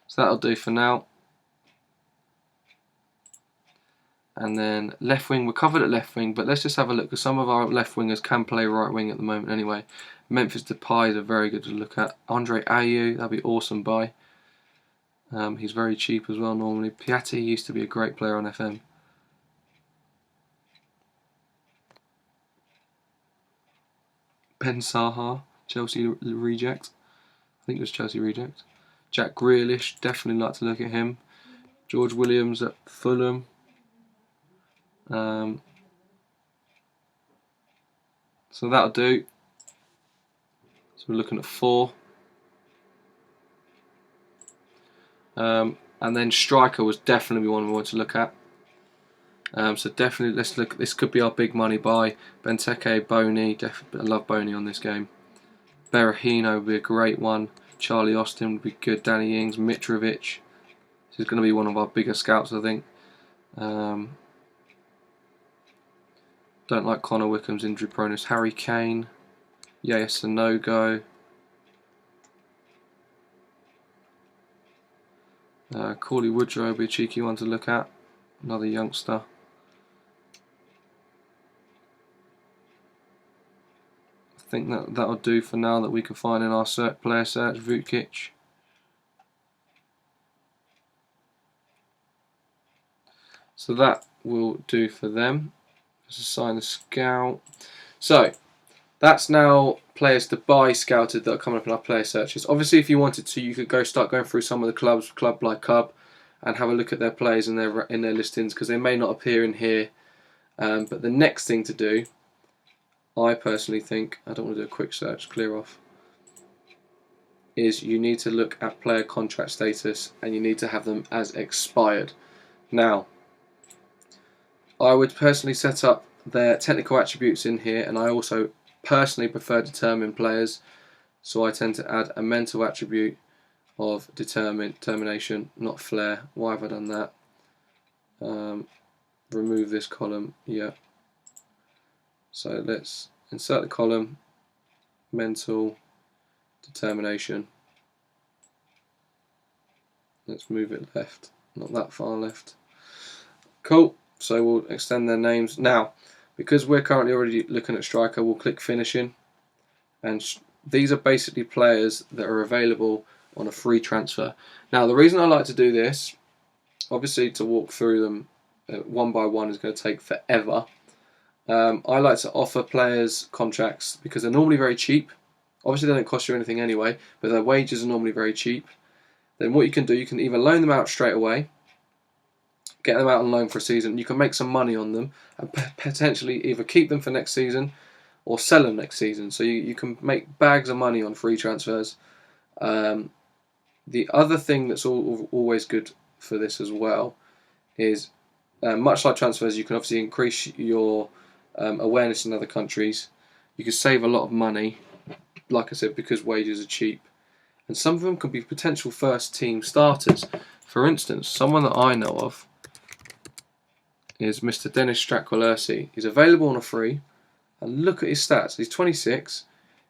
So that'll do for now. And then left wing, we're covered at left wing, but let's just have a look, because some of our left wingers can play right wing at the moment anyway. Memphis Depay is a very good to look at. Andre Ayew, that'd be awesome buy. He's very cheap as well normally. Piatti used to be a great player on FM. Ben Saha, Chelsea reject. I think it was Chelsea reject. Jack Grealish, definitely like to look at him. George Williams at Fulham. So that'll do. So we're looking at 4. And then striker was definitely one we want to look at. So definitely let's look. This could be our big money buy. Benteke, Boney. Definitely, I love Boney on this game. Berahino would be a great one. Charlie Austin would be good. Danny Ings, Mitrovic. This is going to be one of our bigger scouts, I think. Don't like Connor Wickham's injury proneness. Harry Kane. Yaya Sanogo. Cauley Woodrow would be a cheeky one to look at. Another youngster. I think that'll do for now that we can find in our player search. Vukic. So that will do for them. Let's assign a scout. So that's now players to buy scouted that are coming up in our player searches. Obviously, if you wanted to, you could start going through some of the clubs, club by club, and have a look at their players in their listings, because they may not appear in here. But the next thing to do, I personally think, I don't want to do a quick search, clear off, is you need to look at player contract status, and you need to have them as expired. Now, I would personally set up their technical attributes in here, and I also personally prefer determined players, so I tend to add a mental attribute of determination, not flair. Why have I done that? Remove this column, yeah. So let's insert the column, mental, determination. Let's move it left, not that far left. Cool, so we'll extend their names. Now, because we're currently already looking at striker, we'll click finishing, and these are basically players that are available on a free transfer. Now, the reason I like to do this, obviously to walk through them one by one is going to take forever. I like to offer players contracts because they're normally very cheap. Obviously, they don't cost you anything anyway, but their wages are normally very cheap. Then what you can do, you can either loan them out straight away, get them out on loan for a season. You can make some money on them and potentially either keep them for next season or sell them next season. So you can make bags of money on free transfers. The other thing that's always good for this as well is, much like transfers, you can obviously increase your awareness in other countries. You can save a lot of money, like I said, because wages are cheap. And some of them can be potential first team starters. For instance, someone that I know of is Mr. Dennis Strakwalersi. He's available on a free, and look at his stats. He's 26.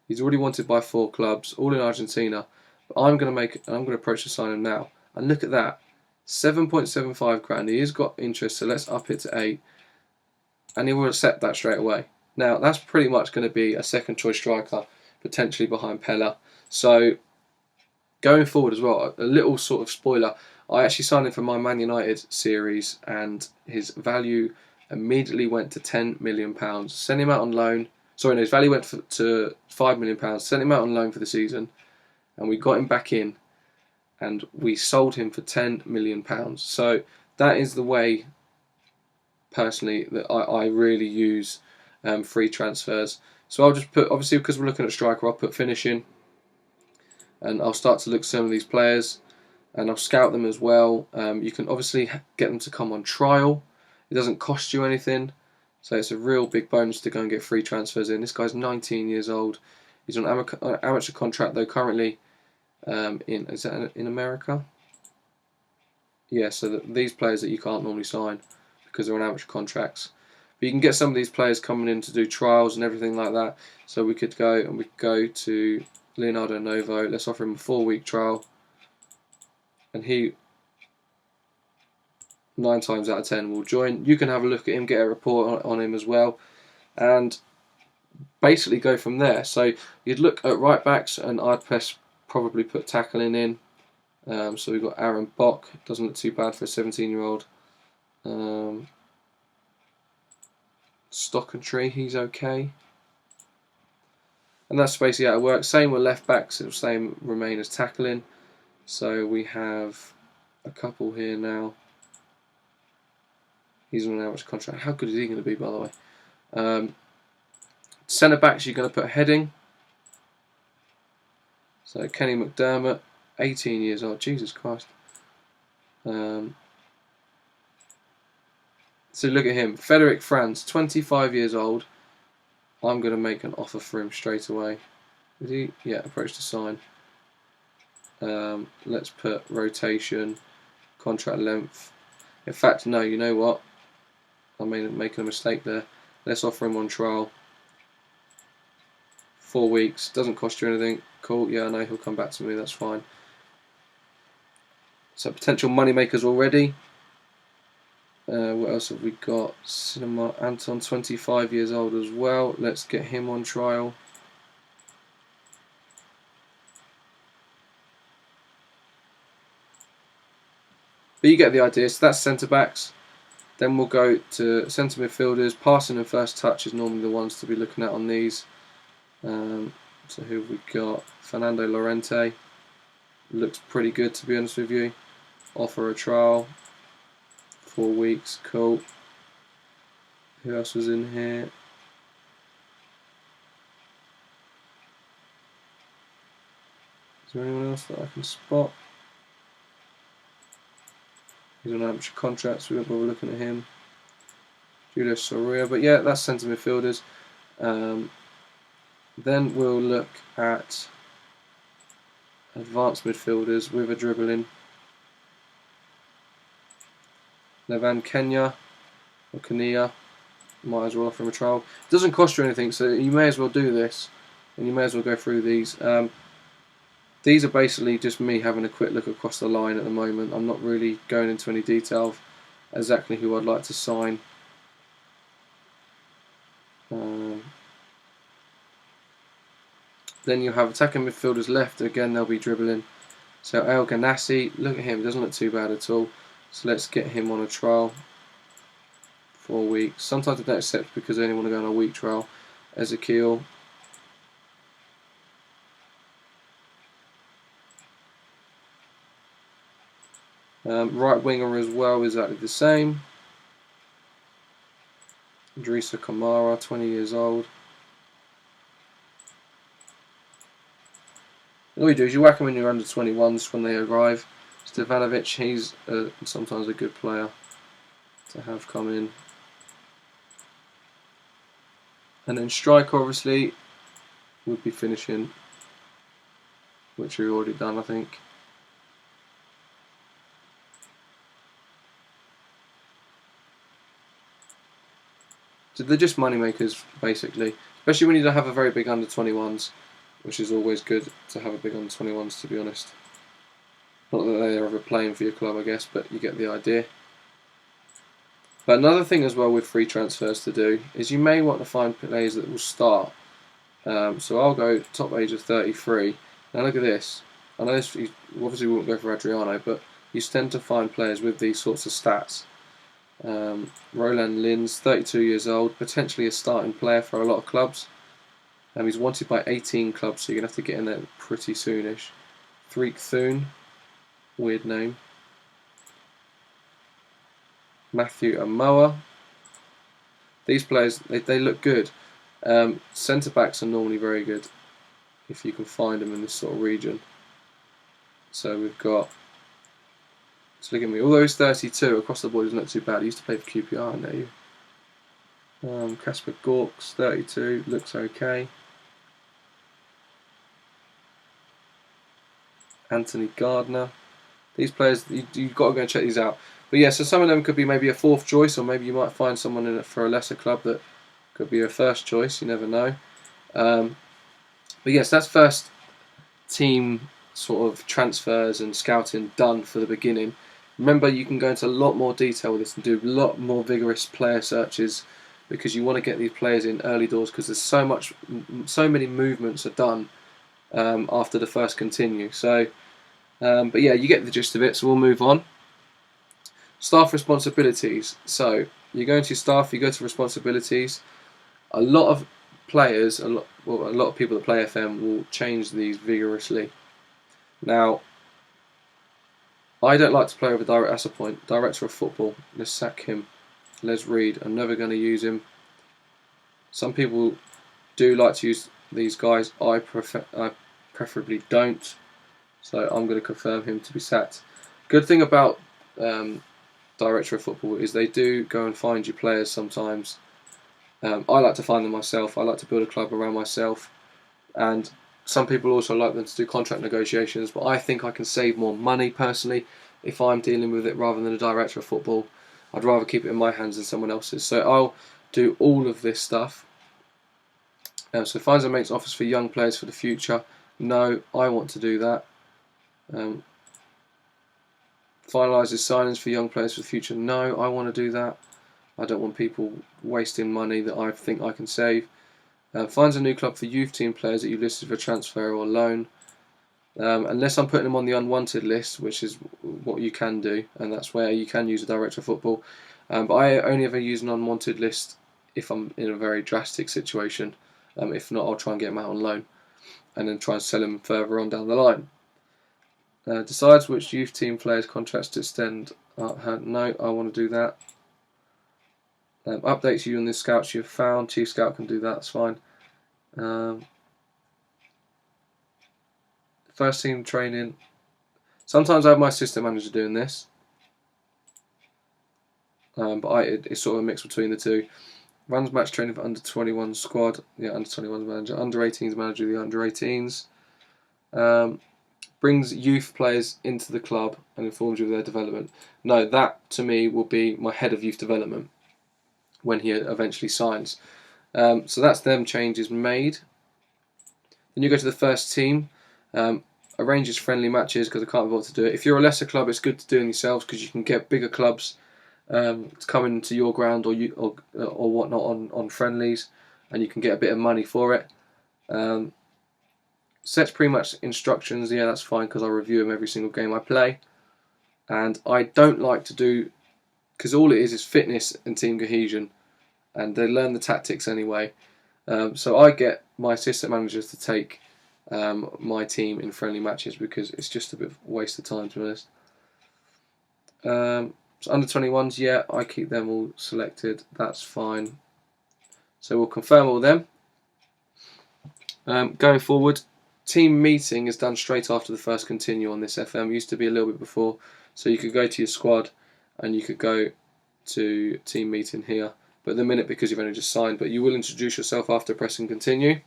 He's already wanted by 4 clubs, all in Argentina. But I'm going to approach to sign him now. And look at that, 7.75 grand. He has got interest, so let's up it to 8, and he will accept that straight away. Now that's pretty much going to be a second choice striker, potentially behind Pella. So going forward as well, a little sort of spoiler, I actually signed him for my Man United series and his value immediately went to £10 million. Sent him out on loan. Sorry, no, his value went to £5 million. Sent him out on loan for the season and we got him back in and we sold him for £10 million. So that is the way, personally, that I really use free transfers. So I'll just put, obviously because we're looking at striker, I'll put finishing. And I'll start to look at some of these players and I'll scout them as well. You can obviously get them to come on trial. It doesn't cost you anything. So it's a real big bonus to go and get free transfers in. This guy's 19 years old. He's on an amateur contract though currently is that in America? Yeah, so these players that you can't normally sign because they're on amateur contracts. But you can get some of these players coming in to do trials and everything like that. So we could go to Leonardo Novo, let's offer him a 4-week trial, and he 9 times out of 10 will join. You can have a look at him, get a report on him as well, and basically go from there. So you'd look at right backs, and I'd probably put tackling in. So we've got Aaron Bock, doesn't look too bad for a 17-year-old. Stockentry, he's okay. And that's basically how it works. Same with left backs, it'll same remain as tackling. So we have a couple here now. He's on an amateur contract. How good is he going to be, by the way? Centre backs, you're going to put heading. So Kenny McDermott, 18 years old. Jesus Christ. So look at him. Frederick Franz, 25 years old. I'm going to make an offer for him straight away. Is he? Yeah, approach to sign. Let's put rotation, contract length. In fact, no, you know what? I mean, making a mistake there. Let's offer him on trial. 4 weeks, doesn't cost you anything. Cool, yeah, I know he'll come back to me, that's fine. So potential money makers already. What else have we got? Cinema Anton, 25 years old as well. Let's get him on trial. But you get the idea. So that's centre backs. Then we'll go to centre midfielders. Passing and first touch is normally the ones to be looking at on these. So who have we got? Fernando Llorente. Looks pretty good, to be honest with you. Offer a trial. 4 weeks, cool. Who else was in here? Is there anyone else that I can spot? He's on amateur contracts, we won't bother looking at him. Julio Soria, but yeah, that's centre midfielders. Then we'll look at advanced midfielders with a dribbling. Levan Kenya or Kenya, might as well offer him a trial. It doesn't cost you anything, so you may as well do this, and you may as well go through these. These are basically just me having a quick look across the line at the moment. I'm not really going into any detail of exactly who I'd like to sign. Then you have attacking midfielders left. Again, they'll be dribbling. So El Ganassi, look at him, doesn't look too bad at all. So let's get him on a trial. 4 weeks. Sometimes they don't accept because they only want to go on a week trial. Ezekiel. Right winger as well, exactly the same. Idrissa Kamara, 20 years old. All you do is you whack them in your under 21s when they arrive. Stevanovic, he's sometimes a good player to have come in. And then striker, obviously, would be finishing, which we've already done, I think. So they're just money makers, basically. Especially when you don't have a very big under 21s, which is always good to have a big under 21s, to be honest. Not that they're ever playing for your club, I guess, but you get the idea. But another thing as well with free transfers to do is you may want to find players that will start. So I'll go top age of 33. Now look at this. I know this, you obviously wouldn't go for Adriano, but you tend to find players with these sorts of stats. Roland Linz, 32 years old, potentially a starting player for a lot of clubs. He's wanted by 18 clubs, so you're going to have to get in there pretty soonish. Threek Thune, weird name. Matthew Amoa. These players, they look good. Centre backs are normally very good if you can find them in this sort of region. So we've got, let's look at me, although he's 32, across the board he's not too bad. He used to play for QPR, I know you. Casper Gorks, 32, looks okay. Anthony Gardner. These players, you've got to go and check these out. But yeah, so some of them could be maybe a fourth choice, or maybe you might find someone in it for a lesser club that could be a first choice, you never know. But yes, that's first team sort of transfers and scouting done for the beginning. Remember, you can go into a lot more detail with this and do a lot more vigorous player searches because you want to get these players in early doors because there's so many movements are done after the first continue. So, but yeah, you get the gist of it. So we'll move on. Staff responsibilities. So you go into your staff, you go to responsibilities. A lot of players, a lot of people that play FM will change these vigorously. Now, I don't like to play with a that's a point. Director of football, let's sack him. Les Reed, I'm never going to use him. Some people do like to use these guys. I preferably don't. So I'm going to confirm him to be sacked. Good thing about director of football is they do go and find you players sometimes. I like to find them myself. I like to build a club around myself, and some people also like them to do contract negotiations, but I think I can save more money personally if I'm dealing with it rather than a director of football. I'd rather keep it in my hands than someone else's. So I'll do all of this stuff. So finds and makes offers for young players for the future. No, I want to do that. Finalises signings for young players for the future. No, I want to do that. I don't want people wasting money that I think I can save. Finds a new club for youth team players that you've listed for transfer or loan. Unless I'm putting them on the unwanted list, which is what you can do, and that's where you can use a director of football. But I only ever use an unwanted list if I'm in a very drastic situation. If not, I'll try and get them out on loan and then try and sell them further on down the line. Decides which youth team players' contracts to extend. No, I want to do that. Updates you on the scouts you've found. Chief Scout can do that, that's fine. First team training. Sometimes I have my assistant manager doing this. But it's sort of a mix between the two. Runs match training for under 21 squad. Yeah, under 21s manager. Under 18s manager of the under 18s. Brings youth players into the club and informs you of their development. No, that to me will be my head of youth development when he eventually signs. So that's them changes made. Then you go to the first team. Arranges friendly matches because I can't be bothered to do it. If you're a lesser club, it's good to do them yourselves because you can get bigger clubs to come into your ground or whatnot on friendlies, and you can get a bit of money for it. Sets pre-match instructions. Yeah, that's fine because I review them every single game I play. And I don't like to do because all it is fitness and team cohesion, and they learn the tactics anyway. So I get my assistant managers to take my team in friendly matches because it's just a bit of a waste of time, to be honest. So under 21s, yeah, I keep them all selected. That's fine. So we'll confirm all them. Going forward, team meeting is done straight after the first continue on this FM. It used to be a little bit before, so you could go to your squad and you could go to team meeting here. But at the minute, because you've only just signed, but you will introduce yourself after pressing continue.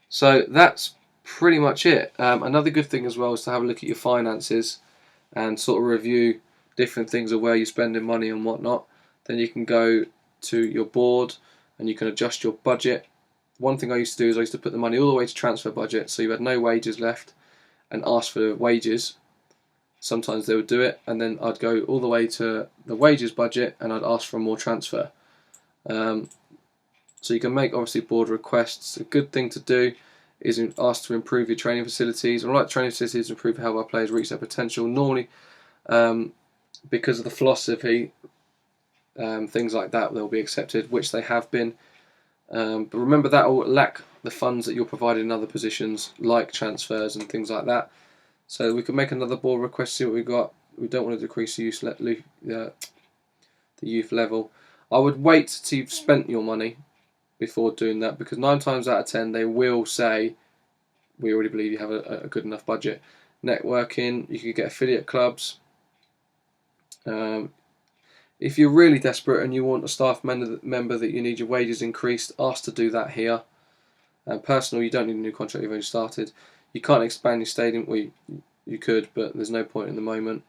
So that's pretty much it. Another good thing as well is to have a look at your finances and sort of review different things of where you're spending money and whatnot. Then you can go to your board and you can adjust your budget. One thing I used to do is I used to put the money all the way to transfer budget, so you had no wages left, and ask for wages. Sometimes they would do it, and then I'd go all the way to the wages budget and I'd ask for more transfer. So you can make obviously board requests. A good thing to do is ask to improve your training facilities. I like training facilities to improve how our players reach their potential. Normally, because of the philosophy, things like that they'll be accepted, which they have been. But remember that will lack the funds that you're providing in other positions, like transfers and things like that. So we can make another board request, see what we've got. We don't want to decrease the youth level. I would wait till you've spent your money before doing that, because 9 times out of 10 they will say, we already believe you have a good enough budget. Networking, you could get affiliate clubs. If you're really desperate and you want a staff member that you need your wages increased, ask to do that here. Personal, you don't need a new contract, you've only started. You can't expand your stadium. Well, you could, but there's no point in the moment.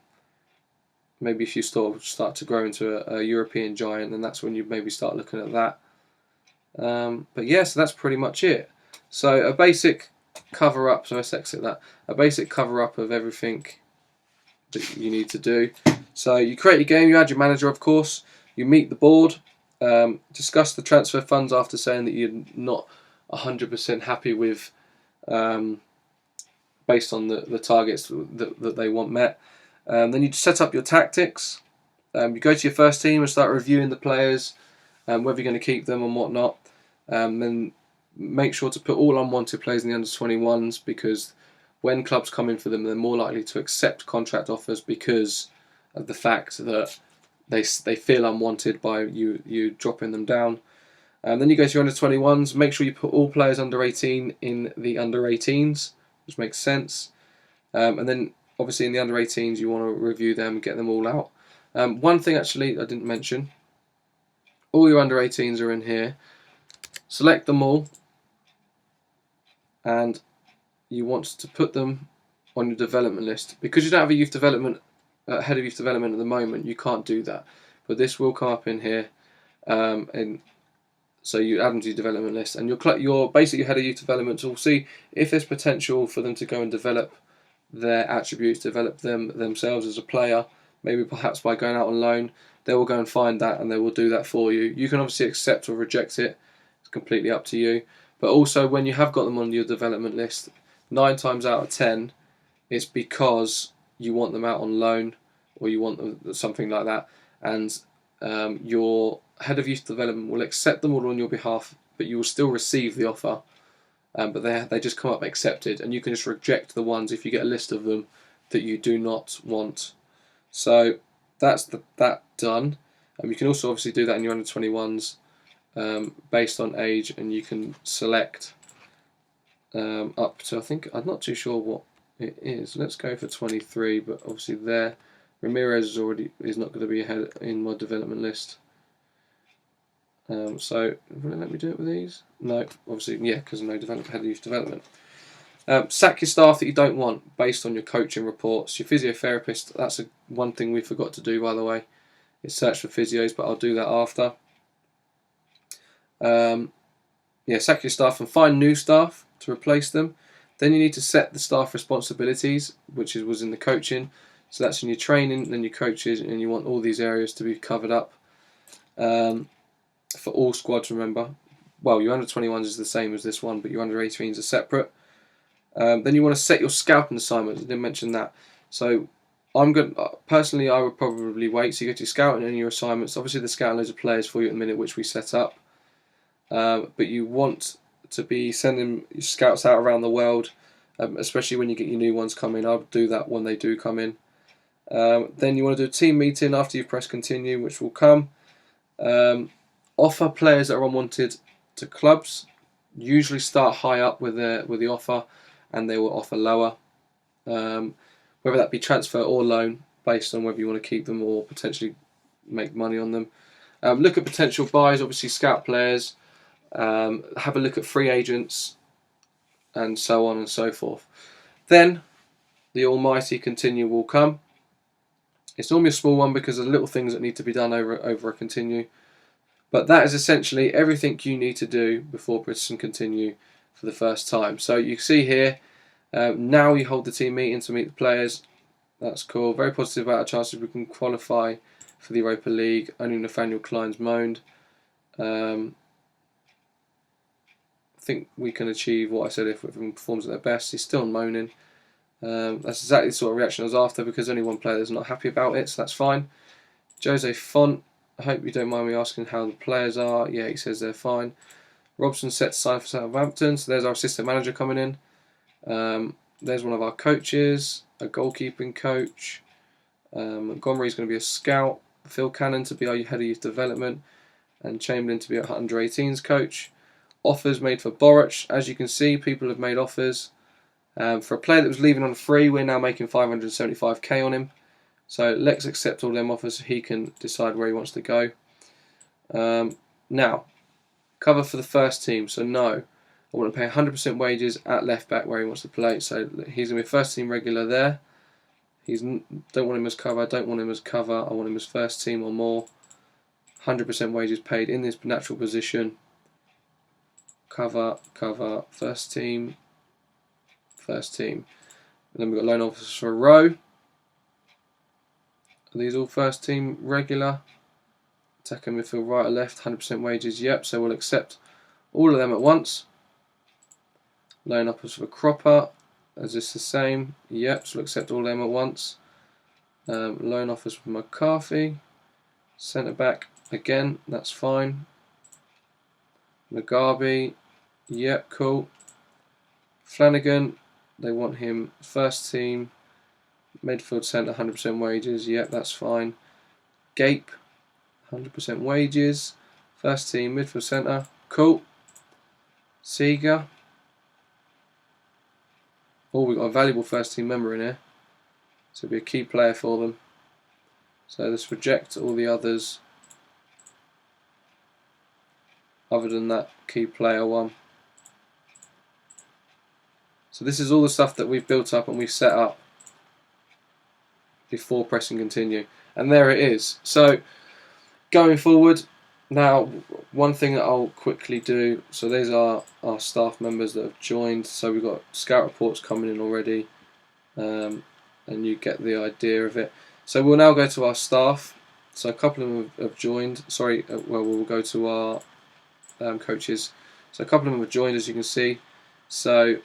Maybe if you start to grow into a European giant, then that's when you maybe start looking at that. But yeah, so that's pretty much it. So a basic cover up, so let's exit that. A basic cover up of everything that you need to do. So you create your game, you add your manager, of course, you meet the board, discuss the transfer funds after saying that you're not 100% happy with, based on the targets that they want met. Then you set up your tactics. You go to your first team and start reviewing the players, whether you're going to keep them and whatnot. Then make sure to put all unwanted players in the under-21s, because when clubs come in for them, they're more likely to accept contract offers because of the fact that they feel unwanted by you dropping them down. Then you go to your under-21s. Make sure you put all players under 18 in the under-18s, which makes sense. And then obviously in the under-18s you want to review them and get them all out. One thing actually I didn't mention, all your under-18s are in here. Select them all, and you want to put them on your development list. Because you don't have a youth development, head of youth development at the moment, you can't do that. But this will come up in here, and so you add them to your development list, and your basically head of youth development will see if there's potential for them to go and develop their attributes, develop them themselves as a player, maybe perhaps by going out on loan. They will go and find that and they will do that for you. You can obviously accept or reject it, it's completely up to you. But also when you have got them on your development list, 9 times out of 10 it's because you want them out on loan, or you want them, something like that, and your head of youth development will accept them all on your behalf, but you will still receive the offer. But they just come up accepted, and you can just reject the ones if you get a list of them that you do not want. So that's that done. You can also obviously do that in your under 21s based on age, and you can select up to, I think, I'm not too sure what it is. Let's go for 23, but obviously there, Ramirez is not going to be ahead in my development list. So will it let me do it with these? No, obviously, yeah, because no development, head of youth development. Sack your staff that you don't want based on your coaching reports. Your physiotherapist, that's one thing we forgot to do, by the way, is search for physios, but I'll do that after. Yeah, sack your staff and find new staff to replace them. Then you need to set the staff responsibilities, which was in the coaching. So that's in your training, then your coaches, and you want all these areas to be covered up. For all squads, remember. Well, your under-21s is the same as this one, but your under-18s are separate. Then you want to set your scouting assignments. I didn't mention that. So I'm going personally. I would probably wait. So you go to your scouting and your assignments. Obviously, the scouting loads of players for you at the minute, which we set up. But you want to be sending scouts out around the world, especially when you get your new ones coming. I'll do that when they do come in. Then you want to do a team meeting after you've pressed continue, which will come. Offer players that are unwanted to clubs. Usually start high up with the offer, and they will offer lower. Whether that be transfer or loan, based on whether you want to keep them or potentially make money on them. Look at potential buys, obviously scout players, have a look at free agents, and so on and so forth. Then the almighty continue will come. It's normally a small one because there's little things that need to be done over a continue. But that is essentially everything you need to do before pressing continue for the first time. So you can see here, now you hold the team meeting to meet the players. That's cool. Very positive about our chances we can qualify for the Europa League. Only Nathaniel Klein's moaned. I think we can achieve what I said if everyone performs at their best. He's still moaning. That's exactly the sort of reaction I was after because only one player is not happy about it, so that's fine. Jose Font, I hope you don't mind me asking how the players are. Yeah, he says they're fine. Robson set to sign for Southampton, so there's our assistant manager coming in. There's one of our coaches, a goalkeeping coach. Montgomery's going to be a scout. Phil Cannon to be our head of youth development, and Chamberlain to be our under 18s coach. Offers made for Boric. As you can see, people have made offers. For a player that was leaving on free, we're now making 575k on him. So let's accept all them offers so he can decide where he wants to go. Now, cover for the first team. So no, I want to pay 100% wages at left back where he wants to play. So he's going to be a first team regular there. Don't want him as cover. I don't want him as cover. I want him as first team or more. 100% wages paid in this natural position. Cover, first team. And then we've got loan offers for a row. Are these all first team regular? Attacking midfield right or left, 100% wages, yep, so we'll accept all of them at once. Loan offers for Cropper, is this the same? Yep, so we'll accept all of them at once. Loan offers for McCarthy. Centre back, again, that's fine. Mugabe, yep, cool. Flanagan, they want him first team. Midfield centre, 100% wages, yep, that's fine. Gape, 100% wages. First team, midfield centre, cool. Seeger. Oh, we've got a valuable first team member in here. So he'll be a key player for them. So let's reject all the others. Other than that key player one. So this is all the stuff that we've built up and we've set up before pressing continue. And there it is. So going forward, now one thing that I'll quickly do, so these are our staff members that have joined. So we've got scout reports coming in already, and you get the idea of it. So we'll now go to our staff. So a couple of them have joined. Sorry, well, we'll go to our coaches. So a couple of them have joined, as you can see. So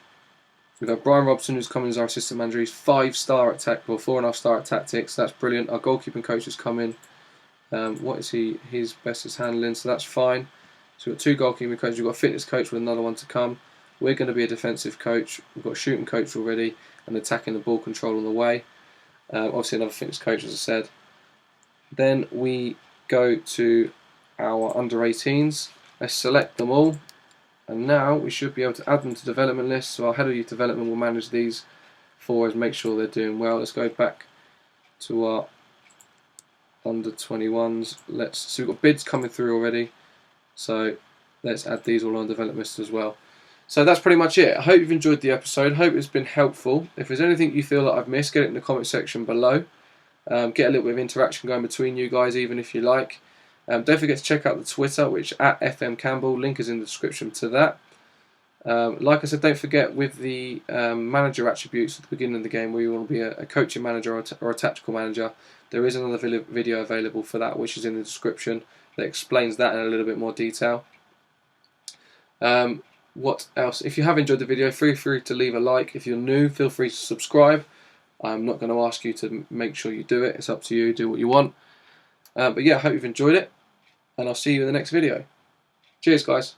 we've got Brian Robson, who's coming as our assistant manager. He's 5-star at 4.5-star at tactics. That's brilliant. Our goalkeeping coach has come in. What is he? His best is handling, so that's fine. So we've got 2 goalkeeping coaches. We've got a fitness coach with another one to come. We're going to be a defensive coach. We've got a shooting coach already and attacking the ball control on the way. Obviously another fitness coach, as I said. Then we go to our under 18s. Let's select them all. And now we should be able to add them to development lists. So our head of youth development will manage these for us, make sure they're doing well. Let's go back to our under 21s. So we've got bids coming through already. So let's add these all on development list as well. So that's pretty much it. I hope you've enjoyed the episode. I hope it's been helpful. If there's anything you feel that I've missed, get it in the comment section below. Get a little bit of interaction going between you guys, even if you like. Don't forget to check out the Twitter, which is @FM Campbell. Link is in the description to that. Like I said, don't forget with the manager attributes at the beginning of the game, where you want to be a coaching manager or a tactical manager. There is another video available for that, which is in the description, that explains that in a little bit more detail. What else? If you have enjoyed the video, feel free to leave a like. If you're new, feel free to subscribe. I'm not going to ask you to make sure you do it. It's up to you. Do what you want. But yeah, I hope you've enjoyed it, and I'll see you in the next video. Cheers, guys.